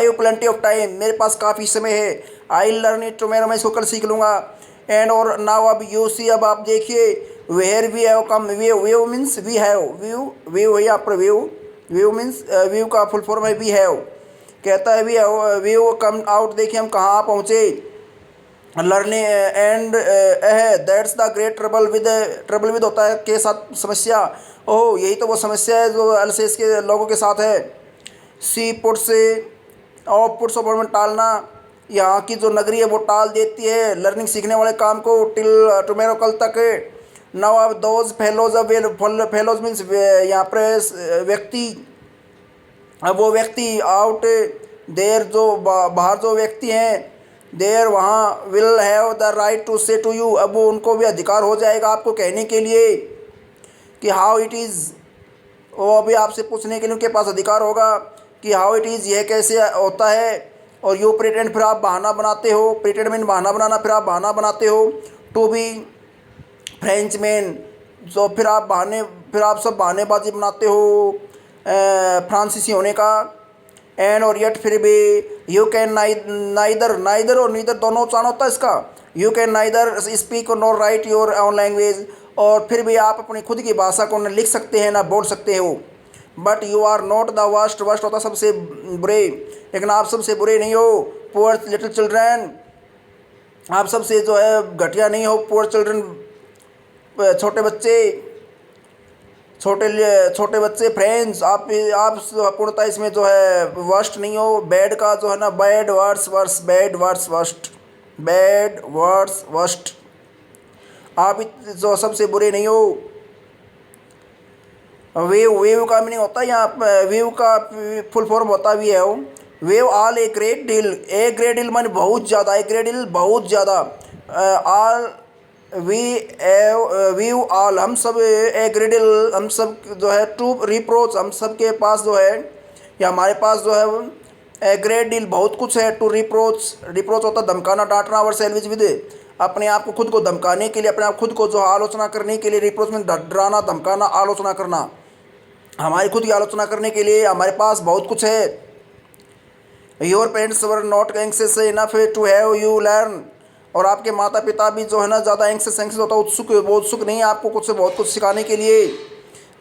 ओ प्लेंटी ऑफ टाइम, मेरे पास काफ़ी समय है। आई लर्न इट टुमारो, मैं इसको कल सीख लूँगा। एंड और नाउ, अब यू सी, अब आप देखिए। Where we have come, we've means we have, we've है यहाँ पर, व्यू मीन्स व्यू का फुल फॉर्म है वी हैव। कहता है व्यू कम आउट, देखिए हम कहाँ पहुँचे। Learning and that's the great trouble with होता है के साथ समस्या। ओह, यही तो वो समस्या है जो अल्सेस के लोगों के साथ है। सी पुट्स पुट्स ऑफ टालना, यहाँ की जो नगरी है वो टाल देती है लर्निंग सीखने वाले काम को। टिल टुमेरो, कल तक। नाउ अब दोज फेलोज, फेलोज मीन्स यहाँ पर व्यक्ति, अब वो व्यक्ति। आउट देर, जो बाहर जो व्यक्ति हैं, देर वहाँ। Will have the right to say to you, अब वो उनको भी अधिकार हो जाएगा आपको कहने के लिए कि हाउ इट इज़, वो अभी आपसे पूछने के लिए उनके पास अधिकार होगा कि हाउ इट इज़, यह कैसे होता है। और यू प्रिटेंड, फिर आप बहाना बनाते हो। प्रिटेंड मीन बहाना बनाना, फिर आप बहाना बनाते हो। टू बी फ्रेंचमैन, जो फिर आप सब बहानेबाजी बनाते हो फ्रांसीसी होने का। एंड और येट फिर भी यू कैन नाइदर, नाइदर और नीदर दोनों उच्चारण होता है इसका। You can neither speak nor right your own language, और फिर भी आप अपनी खुद की भाषा को न लिख सकते हैं ना बोल सकते हो। But you are not the worst, worst होता सबसे बुरे, लेकिन आप सबसे बुरे नहीं हो। पुअर लिटिल चिल्ड्रन, आप सबसे जो है घटिया नहीं हो। पुअर चिल्ड्रन, छोटे बच्चे, छोटे बच्चे। फ्रेंड्स, आप पूर्णतः इसमें जो है वर्स्ट नहीं हो। बैड का जो है ना, bad worse worse, bad worse worst, bad worse worst, आप जो सबसे बुरे नहीं हो। वेव, वेव का मीनिंग होता है यहाँ, वेव का फुल फॉर्म होता है wave. Wave all a great deal, a great deal माने बहुत ज़्यादा, ए ग्रेट डील बहुत ज़्यादा। ऑल वीव ऑल, हम सब, ए ग्रेट डील हम सब जो है। टू रिप्रोच, हम सब के पास जो है, या हमारे पास जो है ए ग्रेट डील बहुत कुछ है। टू रिप्रोच, रिप्रोच होता है धमकाना, डांटना। और सेल्विज विद, अपने आप को खुद को धमकाने के लिए, अपने आप खुद को जो आलोचना करने के लिए। रिप्रोच में डराना, धमकाना, आलोचना करना। हमारी खुद की आलोचना करने के लिए हमारे पास बहुत कुछ है। Your parents were not anxious enough to have you learn, और आपके माता पिता भी जो है ना ज़्यादा एंक्सियस होता है, उत्सुक, वो उत्सुक नहीं है आपको कुछ से बहुत कुछ सिखाने के लिए।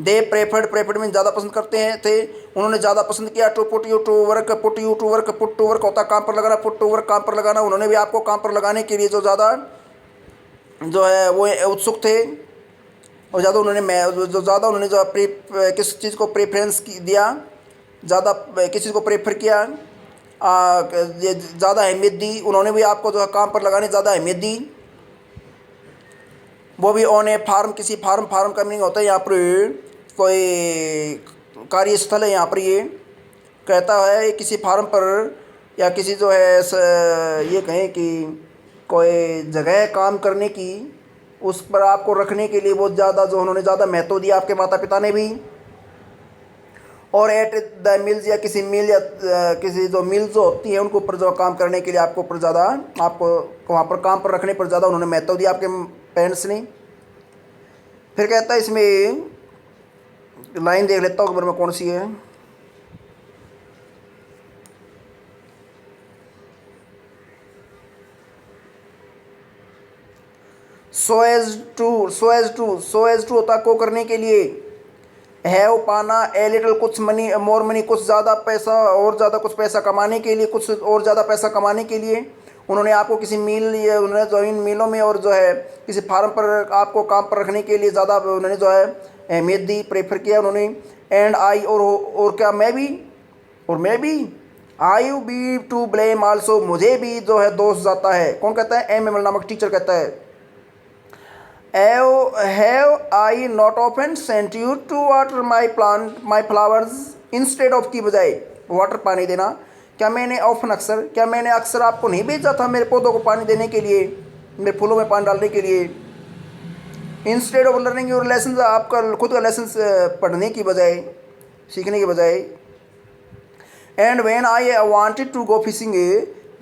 दे प्रेफर्ड, प्रेफर्ड में ज़्यादा पसंद करते हैं थे, उन्होंने ज़्यादा पसंद किया। To put you to work, put you to work, put to work होता है काम पर लगाना, पुट टू वर्क काम पर लगाना। उन्होंने भी आपको काम पर लगाने के लिए जो ज़्यादा जो है वो उत्सुक थे, और ज़्यादा उन्होंने जो किस चीज़ को प्रेफरेंस दिया, ज़्यादा किस चीज़ को प्रेफर किया, ज़्यादा अहमियत दी। उन्होंने भी आपको जो है काम पर लगाने ज़्यादा अहमियत दी, वो भी ऑन ए फार्म, किसी फार्म। फार्म का मीनिंग होता है यहाँ पर कोई कार्यस्थल है। यहाँ पर ये कहता है किसी फार्म पर, या किसी जो है ये कहें कि कोई जगह काम करने की, उस पर आपको रखने के लिए बहुत ज़्यादा जो उन्होंने ज़्यादा महत्व दिया, आपके माता पिता ने भी। और एट द मिल्स, या किसी मिल, या किसी जो मिल जो होती है उनके ऊपर जो काम करने के लिए आपको ऊपर ज़्यादा, आपको वहाँ पर काम पर रखने पर ज़्यादा उन्होंने महत्व दिया आपके पेरेंट्स ने। फिर कहता है इसमें, लाइन देख लेता हूँ खबर में कौन सी है। सो एज टू होता को करने के लिए। हैव पाना, ए लिटल कुछ मनी, मोर मनी कुछ ज़्यादा पैसा, और ज़्यादा कुछ पैसा कमाने के लिए, कुछ और ज़्यादा पैसा कमाने के लिए उन्होंने आपको किसी मिल, या उन्होंने जो इन मिलों में और जो है किसी फार्म पर आपको काम पर रखने के लिए ज़्यादा उन्होंने जो है अहमियत दी, प्रेफर किया उन्होंने। एंड आई, और क्या मैं भी, और मैं भी। I you be to blame also, मुझे भी जो है दोष जाता है। कौन कहता है? एम एम नामक टीचर कहता है। Have I not often sent you to water my flowers, instead of की बजाय वाटर पानी देना। क्या मैंने ऑफन अक्सर, क्या मैंने अक्सर आपको नहीं भेजा था मेरे पौधों को पानी देने के लिए, मेरे फूलों में पानी डालने के लिए। Instead of learning your lesson, आपका खुद का लेसन पढ़ने की बजाय, सीखने की बजाय। And when I wanted to go fishing,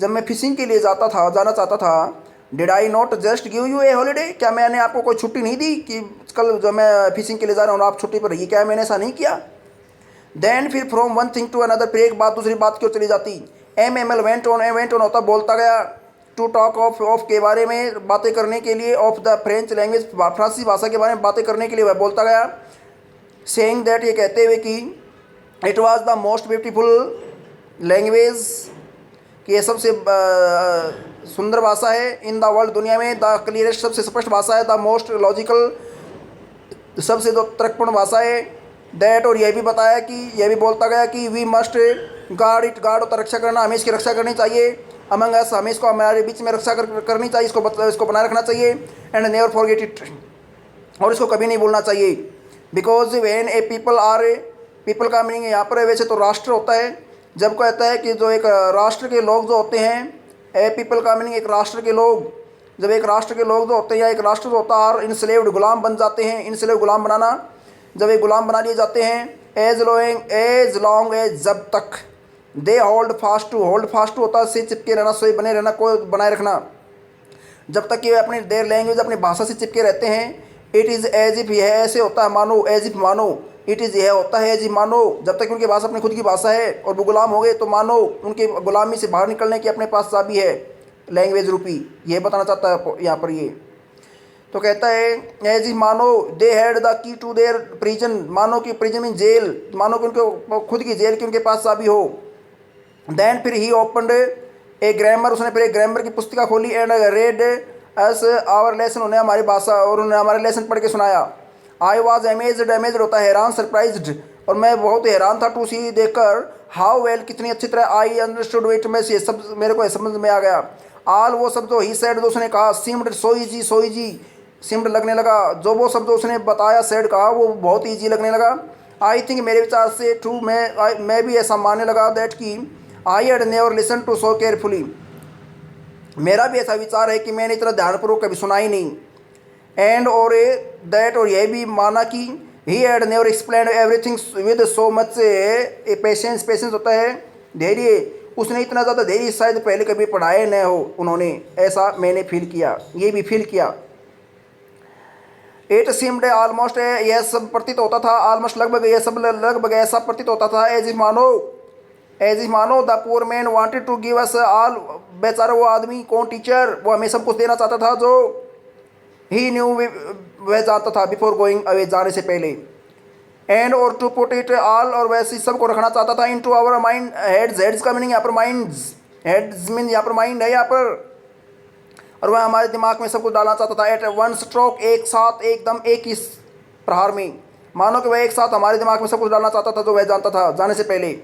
जब मैं फिशिंग के लिए जाना चाहता था। Did I not just give you a holiday, क्या मैंने आपको कोई छुट्टी नहीं दी कि कल जो मैं फिशिंग के लिए जा रहा हूँ आप छुट्टी पर रहिए, क्या मैंने ऐसा नहीं किया? देन फिर from one thing to another, फिर एक बात दूसरी बात क्यों चली जाती। M Hamel went on, went on होता बोलता गया। टू टॉक ऑफ के बारे में बातें करने के लिए, ऑफ द फ्रेंच लैंग्वेज, फ्रांसीसी भाषा के बारे में बातें करने के लिए वह बोलता गया। सेइंग दैट, ये कहते हुए कि it was the most beautiful language, कि ये सबसे सुंदर भाषा है। इन द वर्ल्ड, दुनिया में। द क्लियरेस्ट, सबसे स्पष्ट भाषा है। द मोस्ट लॉजिकल, सबसे जो तर्कपूर्ण भाषा है। दैट, और यह भी बताया कि, यह भी बोलता गया कि we must guard it, guard होता रक्षा करना, हमें इसकी रक्षा करनी चाहिए। अमंग अस, हमें इसको हमारे बीच में रक्षा करनी चाहिए, इसको बनाए रखना चाहिए। एंड नेवर फॉरगेट इट, और इसको कभी नहीं भूलना चाहिए। Because when a people are, people का मीनिंग यहाँ पर वैसे तो राष्ट्र होता है। जब कहता है कि जो एक राष्ट्र के लोग जो होते हैं, ए पीपल का मीनिंग एक राष्ट्र के लोग, जब एक राष्ट्र के लोग जो होते हैं, या एक राष्ट्र जो होता है, और इनस्लेव्ड, गुलाम बन जाते हैं। इनस्लेव, गुलाम बनाना, जब एक गुलाम बना लिए जाते हैं। एज लॉन्ग एज, जब तक। They hold fast to, hold fast to होता है से चिपके रहना, सोए बने रहना, को बनाए रखना। जब तक कि वे अपनी देयर लैंग्वेज अपनी भाषा से चिपके रहते हैं। इट इज़ एज इफ, यह ऐसे होता है मानो, एज इफ मानो। इट इज़ यह होता है एज इफ मानो, जब तक उनके पास अपनी खुद की भाषा है और वो गुलाम हो गए तो मानो उनके गुलामी से बाहर निकलने की अपने पास चाबी है लैंग्वेज रूपी। ये बताना चाहता है यहाँ पर ये। तो कहता है एज इफ मानो they had the key to their prison, मानो कि प्रिजन मीन जेल, मानो कि उनके खुद की जेल की उनके पास चाबी हो। देन फिर ही ओपनड ए ग्रामर, उसने फिर एक ग्रामर की पुस्तिका खोली and read us our lesson, उन्हें हमारी भाषा और उन्हें हमारे लेसन पढ़ के सुनाया। आई वॉज अमेज्ड, अमेज्ड होता है हैरान, सरप्राइज्ड, और मैं बहुत हैरान था टू सी देखकर, हाउ वेल कितनी अच्छी तरह, आई अंडरस्टूड इट, में से सब मेरे को समझ में आ गया। आल वो सब जो ही सेड, जो उसने कहा, seemed so easy, so easy, seemed लगने लगा, जो वो सब जो उसने बताया सेड कहा वो बहुत ईजी लगने लगा। आई थिंक मेरे विचार से ट्रू, मैं भी ऐसा मानने लगा दैट कि I had never listen to so carefully, मेरा भी ऐसा विचार है कि मैंने इतना ध्यानपूर्वक कभी सुना ही नहीं। एंड और दैट, और यह भी माना कि he had never explain everything with so much A patience, patience होता है धैर्य, उसने इतना ज़्यादा धैर्य शायद पहले कभी पढ़ाए न हो उन्होंने, ऐसा मैंने फील किया, ये भी फील किया। इट सीम्ड ऑलमोस्ट, यह सब प्रतीत होता था, ऑलमोस्ट लगभग, यह सब लगभग ऐसा प्रतीत होता था, एज इफ मानो the poor man wanted to give us all, बेचारा वो आदमी कौन, टीचर, वो हमें सब कुछ देना चाहता था जो ही न्यू, वह जानता था, बिफोर गोइंग अवे, जाने से पहले। एंड और टू पुट इट ऑल, और वैसे सबको रखना चाहता था, into our mind, heads, heads का मीनिंग यहाँ पर माइंड्स, हेड्स मीन यहाँ पर माइंड है यहाँ पर, और वह हमारे दिमाग में सब कुछ डालना चाहता था। एट वन स्ट्रोक, एक साथ, एकदम एक ही प्रहार में, मानो कि वह एक साथ हमारे दिमाग में सब कुछ डालना चाहता था जो वह जानता था जाने से पहले।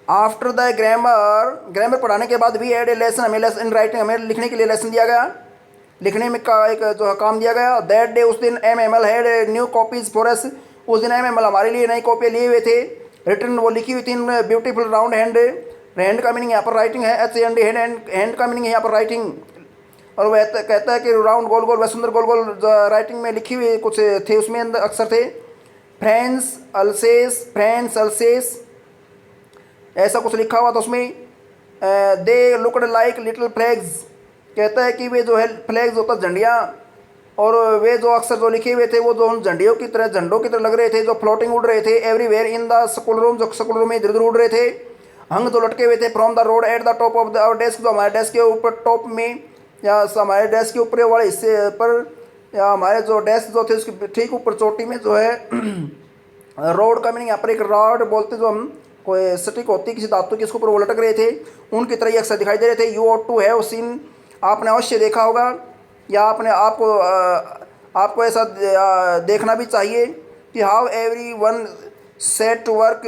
आफ्टर द ग्रामर, ग्रामर पढ़ाने के बाद भी एड ए लेसन, हमें लेसन इन राइटिंग, हमें लिखने के लिए लेसन दिया गया, लिखने में का एक जो काम दिया गया। दैट डे, उस दिन MML had new copies for us, उस दिन MML हमारे लिए नई कॉपियाँ लिए हुए थे। रिटर्न, वो लिखी हुई थी इन ब्यूटीफुल राउंड हैंड, हैंड का मीनिंग यहाँ पर राइटिंग है, HAND, हैंड का मीनिंग है यहाँ पर राइटिंग। और वह कहता है कि राउंड, गोल गोल, वह सुंदर गोल गोल राइटिंग में लिखी हुई कुछ थे, उसमें अंदर अक्सर थे, फ्रेंड्स अल्सेस, ऐसा कुछ लिखा हुआ था उसमें। दे लुकड लाइक लिटिल फ्लैग्स, कहता है कि वे जो है फ्लैग्स होता झंडियाँ, और वे जो अक्सर जो लिखे हुए थे वो जो उन झंडियों की तरह, झंडों की तरह लग रहे थे, जो फ्लोटिंग उड़ रहे थे everywhere in the school room, जो स्कूल रूम में इधर उधर उड़ रहे थे। हंग, जो लटके हुए थे from the rod at the top of our desk, जो हमारे डेस्क के ऊपर टॉप में, या हमारे डेस्क के ऊपर वाले हिस्से पर, या हमारे जो डेस्क जो थे उसके ठीक ऊपर चोटी में जो है रोड का मीनिंग यहाँ पर एक रॉड बोलते, जो हम कोई स्टिक होती किसी धातु के, इसके ऊपर वो लटक रहे थे, उनकी तरह ही अक्सर दिखाई दे रहे थे। You ought to have seen, आपने अवश्य देखा होगा, या आपने आपको ऐसा देखना भी चाहिए कि how everyone set to work,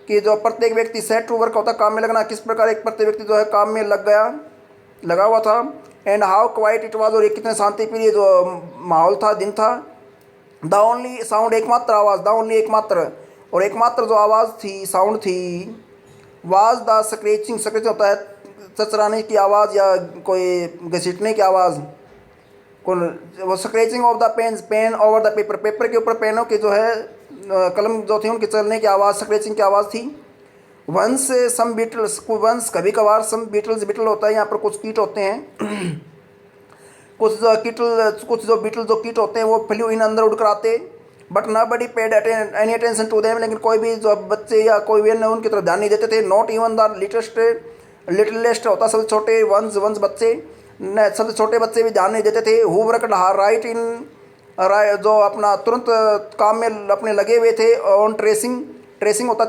कि जो प्रत्येक व्यक्ति सेट टू वर्क होता है, काम में लगना, किस प्रकार एक प्रत्येक व्यक्ति जो है काम में लगा हुआ था। And how quite it was, और ये कितने शांतिप्रिय जो माहौल था, दिन था। द ओनली साउंड, एकमात्र आवाज़, द ओनली एकमात्र, और एकमात्र जो आवाज़ थी, साउंड थी, वाज द स्क्रेचिंग, स्क्रेचिंग होता है चचराने की आवाज़ या कोई घसीटने की आवाज़, वो scratching of the pen over the paper, paper के ऊपर पेनों के जो है कलम जो थी उनके चलने की आवाज़, स्क्रेचिंग की आवाज़ थी। वंस सम बीटल्स, वंस कभी कभार, सम बीटल्स, बीटल होता है यहाँ पर कुछ कीट होते हैं कुछ जो बीटल जो कीट होते हैं वो फ्लू इन, अंदर उड़कर आते, but nobody paid any attention to them, लेकिन कोई भी जो बच्चे या कोई भी उनकी तरफ ध्यान नहीं देते थे। नॉट इवन द लिटलेस्ट होता सबसे छोटे, वंस बच्चे, सबसे छोटे बच्चे भी ध्यान नहीं देते थे। हु वर्कड राइट इन, जो अपना तुरंत काम में अपने लगे हुए थे। ऑन ट्रेसिंग होता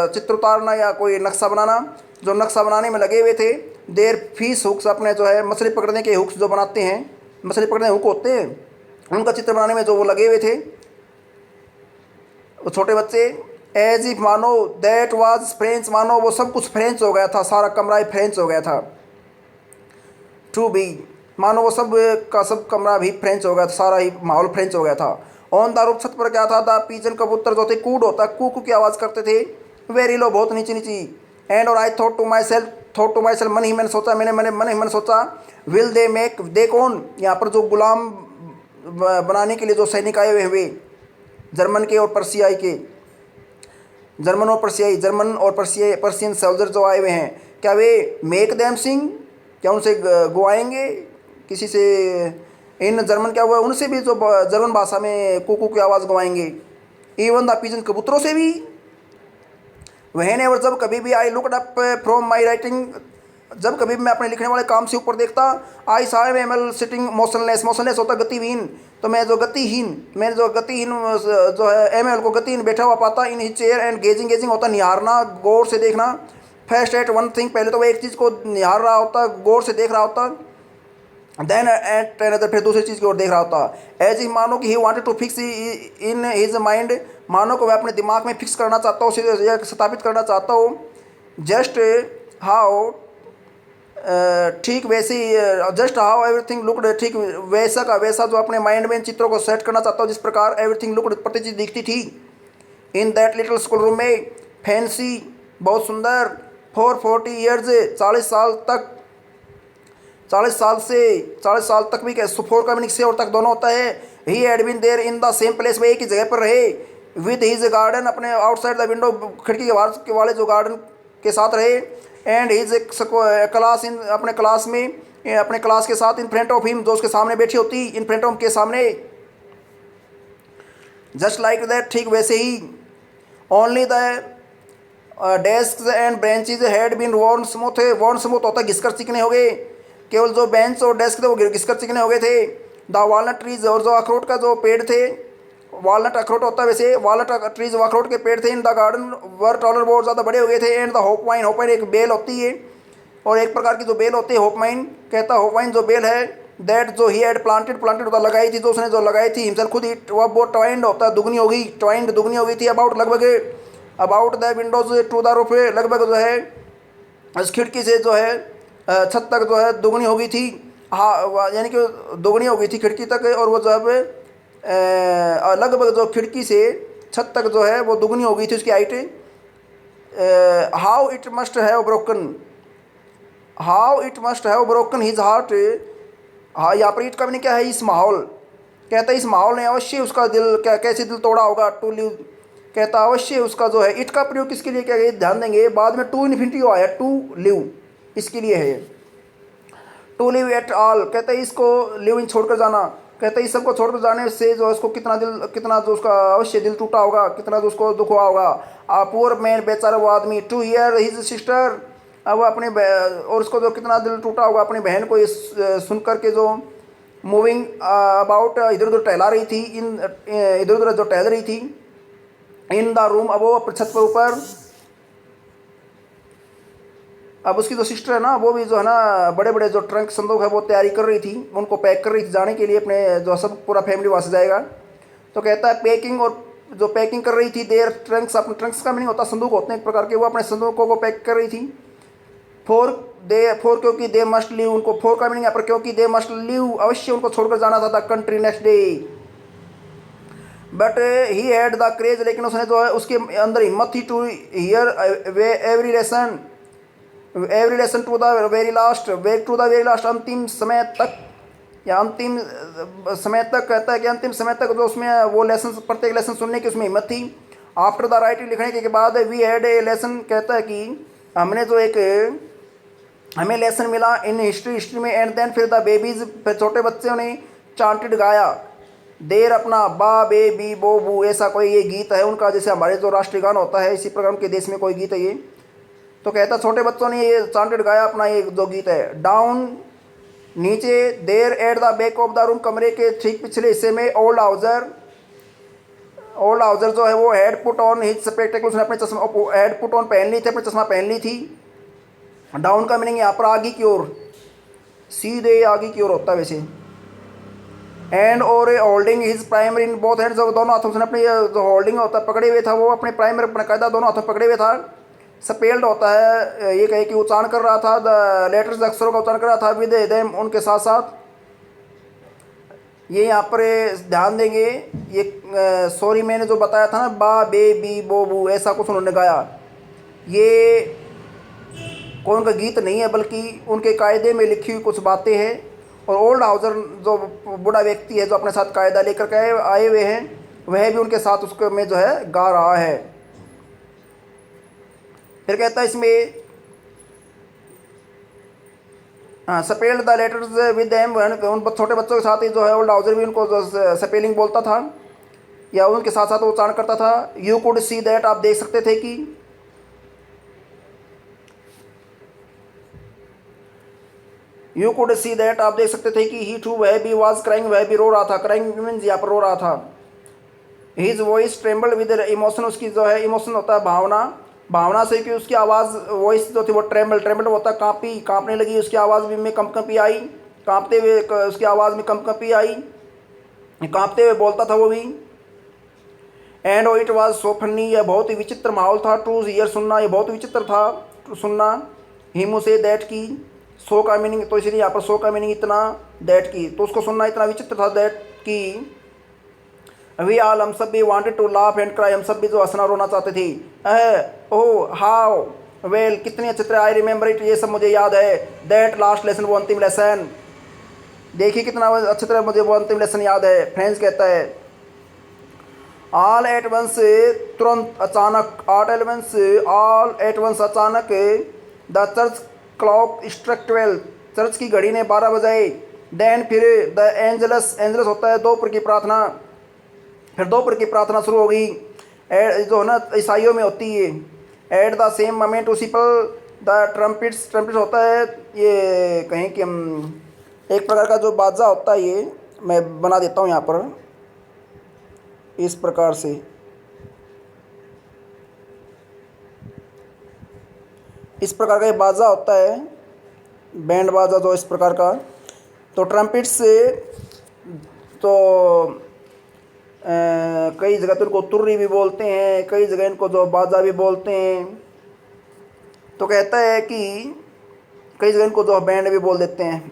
चित्र उतारना या कोई नक्शा बनाना, जो नक्शा बनाने में लगे हुए थे। देर फिश हुक्स, अपने जो है मछली पकड़ने के हुक्स जो बनाते हैं, मछली पकड़ने हुक होते हैं, उनका चित्र बनाने में जो वो लगे हुए थे वो छोटे बच्चे। एज इफ मानो दैट वाज फ्रेंच, मानो वो सब कुछ फ्रेंच हो गया था, सारा कमरा ही फ्रेंच हो गया था। टू बी, मानो वो सब का सब कमरा भी फ्रेंच हो गया था, सारा ही माहौल फ्रेंच हो गया था। ऑन द रूफ, छत पर क्या था, द पिजन, कबूतर जो थे, कूड होता, कू की आवाज़ करते थे, वेरी लो, बहुत नीची नीची। एंड और I thought to myself, मन ही मैंने सोचा, विल दे मेक, दे कौन, यहाँ पर जो गुलाम बनाने के लिए जो सैनिक आए हुए जर्मन के और पर्सियाई के, जर्मन और पर्सियन सोल्जर जो आए हुए हैं, क्या वे मेक देम सिंग, क्या उनसे गवाएंगे किसी से? इन जर्मन क्या हुआ, उनसे भी जो जर्मन भाषा में कुकू की आवाज़ गवाएंगे। इवन द पिजन, कबूतरों से भी। वह ने, और जब कभी भी I looked up from my writing, जब कभी भी मैं अपने लिखने वाले काम से ऊपर देखता, आई सा एम एल सिटिंग मोशनलेस, मोशनलेस होता गतिहीन, तो मैं जो गतिहीन, मैंने जो गतिहीन जो है एम एल को गतिहीन बैठा हुआ पाता in his chair, and gazing, gazing होता निहारना, गौर से देखना। फर्स्ट एट वन थिंग, पहले तो वो एक चीज़ को निहार रहा होता, गौर से देख रहा होता। देन एट अनदर, फिर दूसरी चीज़ की ओर देख रहा होता। एज ही, मानो कि he wanted to fix in his mind, मानो को वह अपने दिमाग में फिक्स करना चाहता हो, या स्थापित करना चाहता हो। जस्ट हाउ, ठीक वैसे ही, जस्ट हाउ एवरीथिंग लुकड, ठीक वैसा का वैसा जो अपने माइंड में इन चित्रों को सेट करना चाहता हूँ, जिस प्रकार एवरीथिंग लुकड, प्रति चीज़ दिखती थी। In that little school room में, फैंसी, बहुत सुंदर, फॉर 40 ईयर्स, 40 साल तक, 40 साल तक भी, क्या फोर का मीनिंग से और तक दोनों होता है। He had been there in the same place, वह एक ही जगह पर रहे। विद हिज गार्डन, अपने आउटसाइड द विंडो, खिड़की के बाहर के वाले जो गार्डन के साथ रहे। एंड हिज क्लास, इन अपने क्लास में, अपने क्लास के साथ, इन फ्रंट ऑफ हिम, जो उसके सामने बैठी होती, इन फ्रंट ऑफ के सामने। जस्ट लाइक दैट, ठीक वैसे ही। Only the desk and benches had been worn smooth, worn smooth होता घिसकर चिकने हो गए। केवल जो बेंच और डेस्क थे वो घिसकर चिकने हो गए थे। द वालनट ट्रीज, और जो अखरोट का जो पेड़ थे, वालनट अखरोट होता है वैसे, वालनट ट्रीज अखरोट के पेड़ थे, in the garden were taller, बहुत ज़्यादा बड़े हो गए थे। And the hope wine, hope wine एक बेल होती है, और एक प्रकार की जो बेल होती है होप वाइन, कहता होप वाइन जो बेल है, दैट जो ही हैड प्लांटेड, प्लांटेड होता लगाई थी, जो उसने जो लगाई थी, हिमसेल्फ खुद ही, वह बहुत ट्वाइंड होता है, दुगनी हो गई, ट्वाइंड दुगनी हो गई थी। अबाउट, लगभग, about the windows to the roof, लगभग जो है इस खिड़की से जो है छत तक जो है दुगनी हो गई थी। हाँ, यानी कि दोगुनी हो गई थी खिड़की तक, और वो जब लगभग जो खिड़की से छत तक जो है वो दुगनी हो गई थी उसकी height. How it must have broken, how it must have broken his heart. हाँ, यहाँ पर इट का भी नहीं क्या है, इस माहौल, कहता है इस माहौल ने अवश्य उसका दिल, क्या कैसे दिल तोड़ा होगा। टू लिव, कहता अवश्य उसका जो है, इट का प्रयोग किसके लिए क्या है ध्यान देंगे, बाद में टू इन्फिनिटी आया, टू लिव इसके लिए है। टू लिव एट ऑल, कहते हैं इसको लिव इन छोड़कर जाना, कहते हैं इस सबको छोड़कर जाने से जो उसको कितना दिल, कितना जो उसका अवश्य दिल टूटा होगा, कितना जो उसको दुख हुआ होगा। आ पुअर मैन, बेचारा वो आदमी, टू हियर हिज सिस्टर, अब अपने और उसको जो कितना दिल टूटा होगा अपनी बहन को सुन करके, जो मूविंग अबाउट, इधर उधर टहला रही थी, इन इधर उधर जो टहल रही थी, इन द रूम, अब वो छत पर ऊपर। अब उसकी जो सिस्टर है ना, वो भी जो है ना बड़े बड़े जो ट्रंक संदूक है वो तैयारी कर रही थी, उनको पैक कर रही थी जाने के लिए, अपने जो सब पूरा फैमिली वहाँ से जाएगा। तो कहता है पैकिंग, और जो पैकिंग कर रही थी, देर ट्रंक्स, अपने ट्रंक्स का नहीं होता, संदूक होते हैं एक प्रकार के, वो अपने संदूकों को पैक कर रही थी। फोर फोर क्योंकि दे मस्ट लीव, उनको फोर का मीनिंग यहाँ पर क्योंकि दे मस्ट लीव, अवश्य उनको छोड़कर जाना था country next day. But he had the courage, लेकिन उसने जो है उसके अंदर हिम्मत थी, to hear every lesson, every lesson to the very last, to the very last, अंतिम समय तक, या अंतिम समय तक, कहता है कि अंतिम समय तक जो उसमें वो लेसन, प्रत्येक लेसन सुनने की उसमें हिम्मत थी। आफ्टर द राइटिंग, लिखने के बाद, वी हैड ए लेसन, कहता है कि हमने जो एक, हमें लेसन मिला इन हिस्ट्री, हिस्ट्री में। एंड देन, फिर द बेबीज, फिर छोटे बच्चों ने चांटेड गाया, देर अपना बा बे बी बो बू, ऐसा कोई ये गीत है उनका, जैसे हमारे जो राष्ट्रीय गान होता है, इसी प्रकार उनके देश में कोई गीत है ये। तो कहता छोटे बच्चों ने ये चांटेड गाया अपना ये जो गीत है। डाउन, नीचे, there at the back of the room, कमरे के ठीक पिछले हिस्से में, ओल्ड हाउजर, ओल्ड हाउजर जो है वो had put on his spectacles, उसने अपने चश्मा, हैड पुट ऑन पहन ली थी, अपने चश्मा पहन ली थी। डाउन का मीनिंग यहाँ पर आगे की ओर, सीधे आगे की ओर होता है वैसे। एंड और holding his primer in both hands, जब दोनों हाथों से अपने जो होल्डिंग होता है पकड़े हुए था, वो अपने प्राइमर बाकायदा दोनों हाथों पकड़े हुए था। स्पेल्ड होता है, ये कहे कि उच्चारण कर रहा था, द लेटर्स, अक्षरों का उच्चारण कर रहा था, विद देम, उनके साथ साथ। ये यहाँ पर ध्यान देंगे, ये सॉरी मैंने जो बताया था ना, बा बे बी बो बू, ऐसा कुछ उन्होंने गाया, ये कोई उनका गीत नहीं है, बल्कि उनके कायदे में लिखी हुई कुछ बातें हैं। और ओल्ड हाउजर जो बूढ़ा व्यक्ति है जो अपने साथ कायदा लेकर के आए हुए हैं, वह भी उनके साथ उसके में जो है गा रहा है। फिर कहता है इसमें, spelled the letters with them, उन छोटे बच्चों के साथ ही जो है ओल्ड हाउजर भी उनको स्पेलिंग बोलता था या उनके साथ साथ उच्चारण करता था। यू कुड सी दैट, आप देख सकते थे कि, यू कुड सी दैट, आप देख सकते थे कि ही टू, वह भी वाज क्राइंग, वह भी रो रहा था। क्राइंग मीन्स यहाँ पर रो रहा था। His voice trembled with emotion, उसकी जो है इमोशन होता है भावना, भावना से कि उसकी आवाज़, वॉइस जो थी वो ट्रेम्बल होता है काँपी, काँपने लगी उसकी आवाज़ भी में कंपी आई, काँपते हुए उसकी आवाज़ में कंपी आई, काँपते हुए बोलता था वो भी। And it was so funny, यह बहुत ही विचित्र माहौल था। टू ईयर, सुनना, यह बहुत विचित्र था सुनना। हिम से दैट की, सो का मीनिंग, तो इसलिए यहाँ पर सो का मीनिंग इतना, दैट की, तो उसको सुनना इतना विचित्र था, दैट की। वी आल, हम सब भी wanted to laugh and cry, हम सब भी जो हंसना रोना चाहते थे। ओह हाउ वेल, कितनी अच्छी तरह, आई रिमेंबर इट, ये सब मुझे याद है। दैट लास्ट लेसन, वो अंतिम लेसन, देखिए कितना अच्छी तरह मुझे वो अंतिम लेसन याद है। फ्रेंड्स कहता है ऑल एट वंस, तुरंत अचानक, ऑल एट वंस अचानक, the church clock struck 12, church की घड़ी ने 12 बजाए। देन फिर द एंजलस, एंजलस होता है दोपहर की प्रार्थना, फिर दोपहर की प्रार्थना शुरू हो गई, जो है ना ईसाइयों में होती है। एट द सेम मोमेंट, उसी पर, द ट्रम्पिट्स, ट्रम्पिट्स होता है ये कहें कि एक प्रकार का जो बाजा होता है, ये मैं बना देता हूँ यहाँ पर इस प्रकार से। इस प्रकार का ये बाजा होता है, बैंड बाजा जो इस प्रकार का। तो ट्रम्पिट से तो कई जगह तो इनको तुर्री भी बोलते हैं, कई जगह इनको जो बाजा भी बोलते हैं। तो कहता है कि कई जगह इनको जो बैंड भी बोल देते हैं।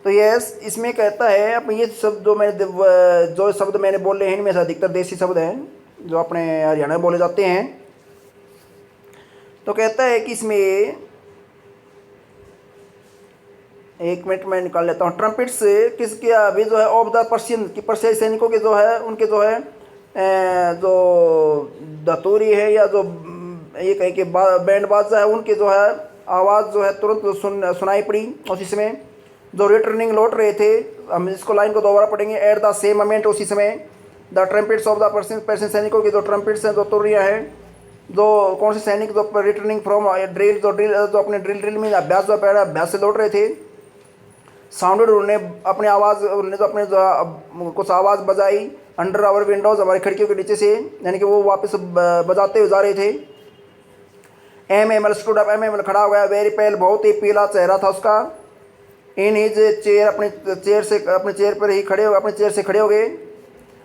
तो ये इसमें कहता है, अब ये शब्द जो शब्द मैंने बोले हैं इनमें से अधिकतर देसी शब्द हैं जो अपने हरियाणा में बोले जाते हैं। तो कहता है कि इसमें, एक मिनट में निकाल लेता हूँ। ट्रम्पिट्स किसके अभी जो है ऑफ द पर्शियन, की पर्शियन सैनिकों के जो है, उनके जो है जो धतूरी है या जो ये कहीं के बैंड बाजा है, उनके जो है आवाज़ जो है तुरंत सुनाई पड़ी उसी समय। जो रिटर्निंग लौट रहे थे, हम इसको लाइन को दोबारा पढ़ेंगे। एट द सेम मोमेंट, उसी समय, द ट्रम्पिट्स ऑफ द पर्शियन सैनिकों की जो ट्रम्पिट्स हैं, जो तुर्रियाँ हैं, जो कौन से सैनिक जो रिटर्निंग फ्रॉम ड्रिल, जो अपने ड्रिल में अभ्यास, जो पहले अभ्यास से लौट रहे थे, साउंडेड, उन्होंने अपनी आवाज़, उन्होंने तो अपने जो कुछ आवाज़ बजाई अंडर आवर विंडोज़, हमारी खिड़कियों के नीचे से, यानी कि वो वापस बजाते हुए जा रहे थे। एम स्टूड अप, एम खड़ा हो गया। वेरी पेल, बहुत ही पीला चेहरा था उसका। इन हिज चेयर, अपने चेयर पर ही खड़े हो, अपने चेयर से खड़े हो गए।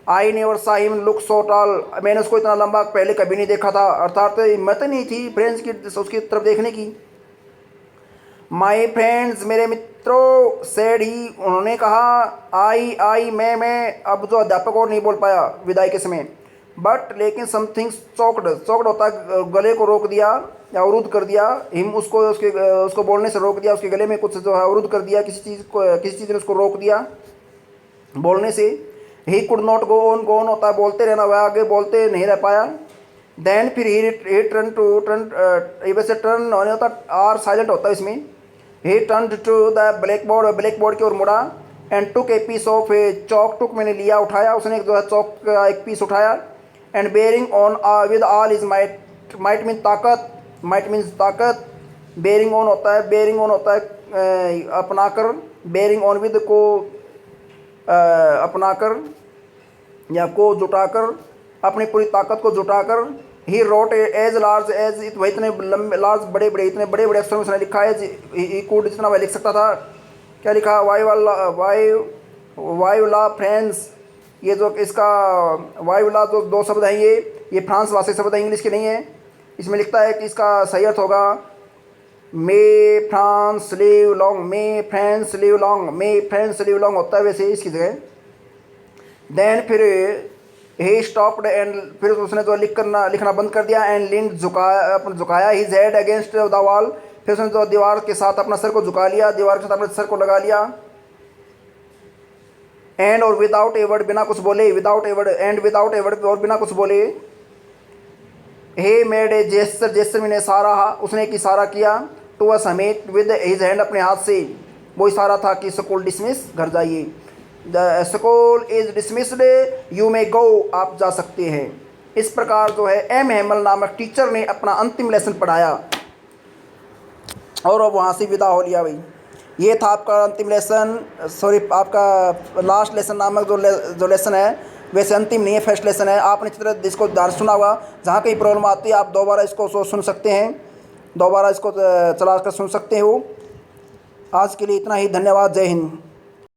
आई नेवर सा हिम लुक सो टॉल, मैंने उसको इतना लंबा पहले कभी नहीं देखा था, अर्थात हिम्मत नहीं थी फ्रेंड्स की उसकी तरफ देखने की। माई फ्रेंड्स, मेरे मित्रों, सेड ही, उन्होंने कहा। आई मैं, अब जो अध्यापक और नहीं बोल पाया विदाई के समय। बट लेकिन समथिंग चौकड होता है, गले को रोक दिया या अवरुद्ध कर दिया। हिम, उसको बोलने से रोक दिया, उसके गले में कुछ जो है अवरुद्ध कर दिया, किसी चीज़ ने उसको रोक दिया बोलने से। He could not go on होता है बोलते रहना, वह आगे बोलते नहीं रह पाया। देन फिर ही टर्न, वैसे टर्न होने होता, आर साइलेंट होता है इसमें। He turn to the blackboard की ओर मुड़ा। And took a piece of chalk, took मैंने लिया, उठाया, उसने जो है चौक का एक पीस उठाया। And bearing on with all is might, might mean ताकत, माइट मीन्स ताकत। बेयरिंग ऑन होता है अपनाकर, बेयरिंग ऑन विद को अपनाकर या को जुटाकर, अपनी पूरी ताकत को जुटाकर। He wrote as large as, वह इतने लंबे, लार्ज बड़े बड़े, इतने बड़े बड़े अक्षरों में उसने लिखा है, ही कुड, जितना वह लिख सकता था। क्या लिखा? वायु ला फ्रांस, ये जो इसका वायु ला जो दो शब्द हैं, ये फ्रांस भाषी शब्द है, इंग्लिश के नहीं है। इसमें लिखता है कि इसका सही अर्थ होगा मे फ्रांस लिव लॉन्ग, मे फ्रांस लिव लॉन्ग, मे फ्रांस लिव लॉन्ग होता है वैसे इसकी जगह। देन फिर ही स्टॉप्ड एंड, फिर उसने जो लिखना बंद कर दिया। एंड लिंड, झुकाया his head against the wall, फिर उसने जो दीवार के साथ अपना सर को झुका लिया, दीवार के साथ अपने सर को लगा लिया। एंड और विदाउट ए वर्ड, बिना कुछ बोले, without a word, and without a word, और बिना कुछ बोले। हे मेड ए जेस्चर, जेस्चर मैंने इशारा, उसने एक इशारा किया। टू अस, हमें विद हिज हैंड, अपने हाथ से वो इशारा था कि स्कूल डिसमिस, घर जाइए। The school is dismissed, you may go, आप जा सकते हैं। इस प्रकार जो है एम हेमल नामक टीचर ने अपना अंतिम लेसन पढ़ाया और अब वहाँ से विदा हो लिया भाई। ये था आपका अंतिम लेसन, सॉरी आपका लास्ट लेसन नामक जो लेसन है, वैसे अंतिम नहीं है, फर्स्ट लेसन है। आपने अच्छी तरह इसको ध्यान सुना होगा। जहाँ कहीं प्रॉब्लम आती है आप दोबारा इसको सुन सकते हैं, दोबारा इसको चला कर सुन सकते हो। आज के लिए इतना ही, धन्यवाद, जय हिंद।